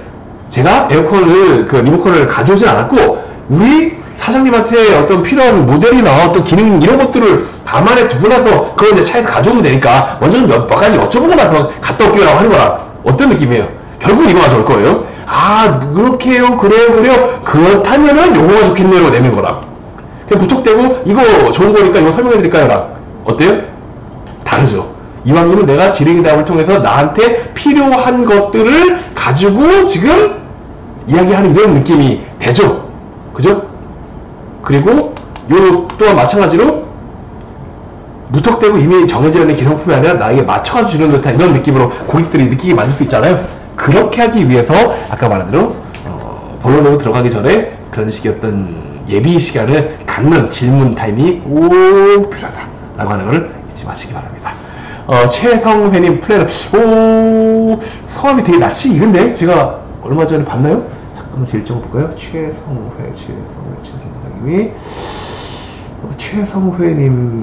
제가 에어컨을 그 리모컨을 가져오진 않았고 우리 사장님한테 어떤 필요한 모델이나 어떤 기능 이런 것들을 가만에 두고 나서 그걸 이제 차에서 가져오면 되니까 먼저 몇 가지 여쭤보고 나서 갔다 올게요라고 하는 거라. 어떤 느낌이에요? 결국은 이거 가져올 거예요. 그렇게요 그래요 그렇다면은 요거가 좋겠네요 내는 거라. 그냥 부탁되고 이거 좋은 거니까 이거 설명해 드릴까요 라. 어때요? 다르죠. 이왕이면 내가 지르기 대학을 통해서 나한테 필요한 것들을 가지고 지금 이야기하는 이런 느낌이 되죠. 그죠? 그리고 요 또한 마찬가지로 무턱대고 이미 정해져 있는 기성품이 아니라 나에게 맞춰가 주는 듯한 이런 느낌으로 고객들이 느끼게 만들 수 있잖아요. 그렇게 하기 위해서 아까 말한 대로 본론으로 들어가기 전에 그런 식의 어떤 예비 시간을 갖는 질문 타임이 꼭 필요하다 라고 하는 걸 잊지 마시기 바랍니다. 최성회님 플래너 성함이 되게 낯이 익은데 제가 얼마 전에 봤나요? 잠깐만 제 일정을 볼까요? 최성회님이 최성회님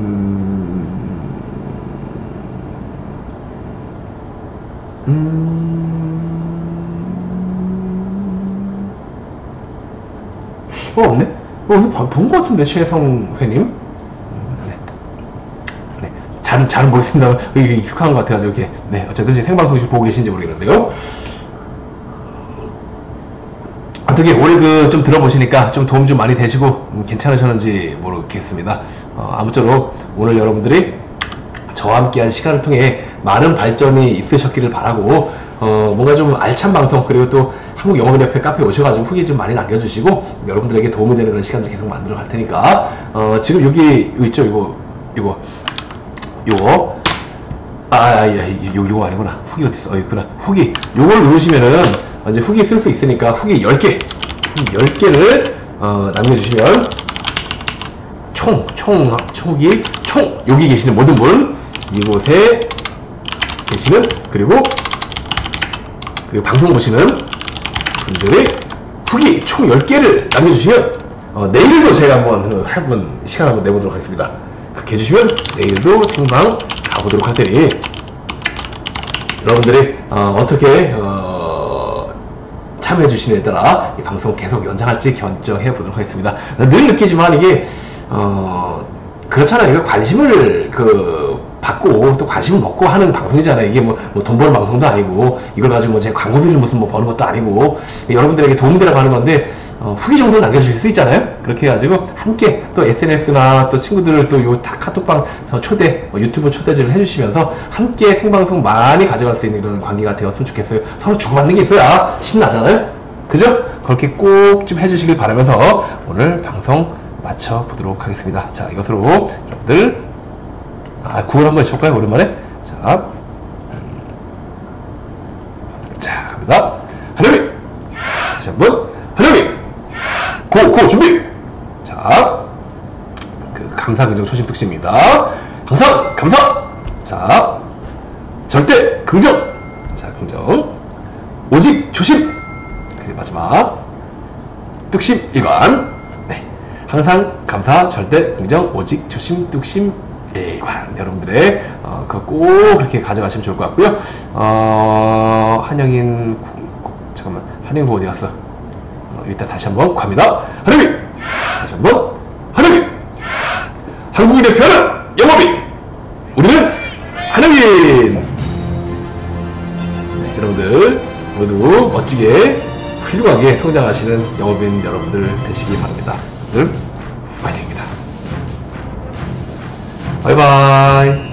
없네? 어디서 본 것 같은데 최성회님? 네. 잘은 모르겠습니다. 이게 익숙한 것 같아가지고 이렇게 네 어쨌든 생방송에서 보고 계신지 모르겠는데요. 어떻게 올해 좀 들어보시니까 좀 도움 좀 많이 되시고 괜찮으셨는지 모르겠습니다. 아무쪼록 오늘 여러분들이 저와 함께한 시간을 통해 많은 발전이 있으셨기를 바라고 뭔가 좀 알찬 방송 그리고 또 한국영어협회 카페에 오셔가지고 후기 좀 많이 남겨주시고 여러분들에게 도움이 되는 그런 시간도 계속 만들어 갈 테니까 지금 여기 있죠 이거 요거 아니구나. 후기 어딨어? 있구나. 후기 요걸 누르시면은 이제 후기 쓸 수 있으니까 후기 10개 후기 10개를 남겨주시면 총기, 여기 계시는 모든 분, 이곳에 계시는, 그리고 방송 보시는 분들의 후기 총 10개를 남겨주시면, 내일도 제가 한번 시간 한번 내보도록 하겠습니다. 그렇게 해주시면 내일도 생방 가보도록 할 테니, 여러분들이 어떻게 참여해주시느냐에 따라 이 방송 계속 연장할지 결정해 보도록 하겠습니다. 늘 느끼지만 이게 그렇잖아요. 이거 관심을 받고 또 관심을 먹고 하는 방송이잖아요. 이게 돈 버는 방송도 아니고, 이걸 가지고 제 광고비를 무슨 버는 것도 아니고, 여러분들에게 도움되라고 하는 건데, 후기 정도 남겨주실 수 있잖아요. 그렇게 해가지고 함께 또 SNS나 또 친구들을 또 요 카톡방 초대, 유튜브 초대를 해주시면서 함께 생방송 많이 가져갈 수 있는 이런 관계가 되었으면 좋겠어요. 서로 주고받는 게 있어야 신나잖아요. 그죠? 그렇게 꼭 좀 해주시길 바라면서 오늘 방송 마쳐보도록 하겠습니다. 자, 이것으로 여러분들 구글 한번 해볼까요? 오랜만에. 자, 갑니다. 하나님! 다시 한번. 하나님! 고 준비! 자, 감사, 긍정, 초심, 특심입니다. 항상 감사! 자, 절대 긍정! 자, 긍정. 오직 조심! 그리고 마지막. 뚝심 일관. 네. 항상 감사, 절대 긍정, 오직 조심, 뚝심 일관. 여러분들의 그거 꼭 그렇게 가져가시면 좋을 것 같고요. 한영인 잠깐만, 한영인 어디 갔어? 이따 다시 한번 갑니다. 하나님! 다시 한번. 하나님! 한국인 대표하는 영업인! 우리는 하나님! 네, 여러분들 모두 멋지게 훌륭하게 성장하시는 영업인 여러분들 되시기 바랍니다. 여러분들 파이팅입니다. 바이바이.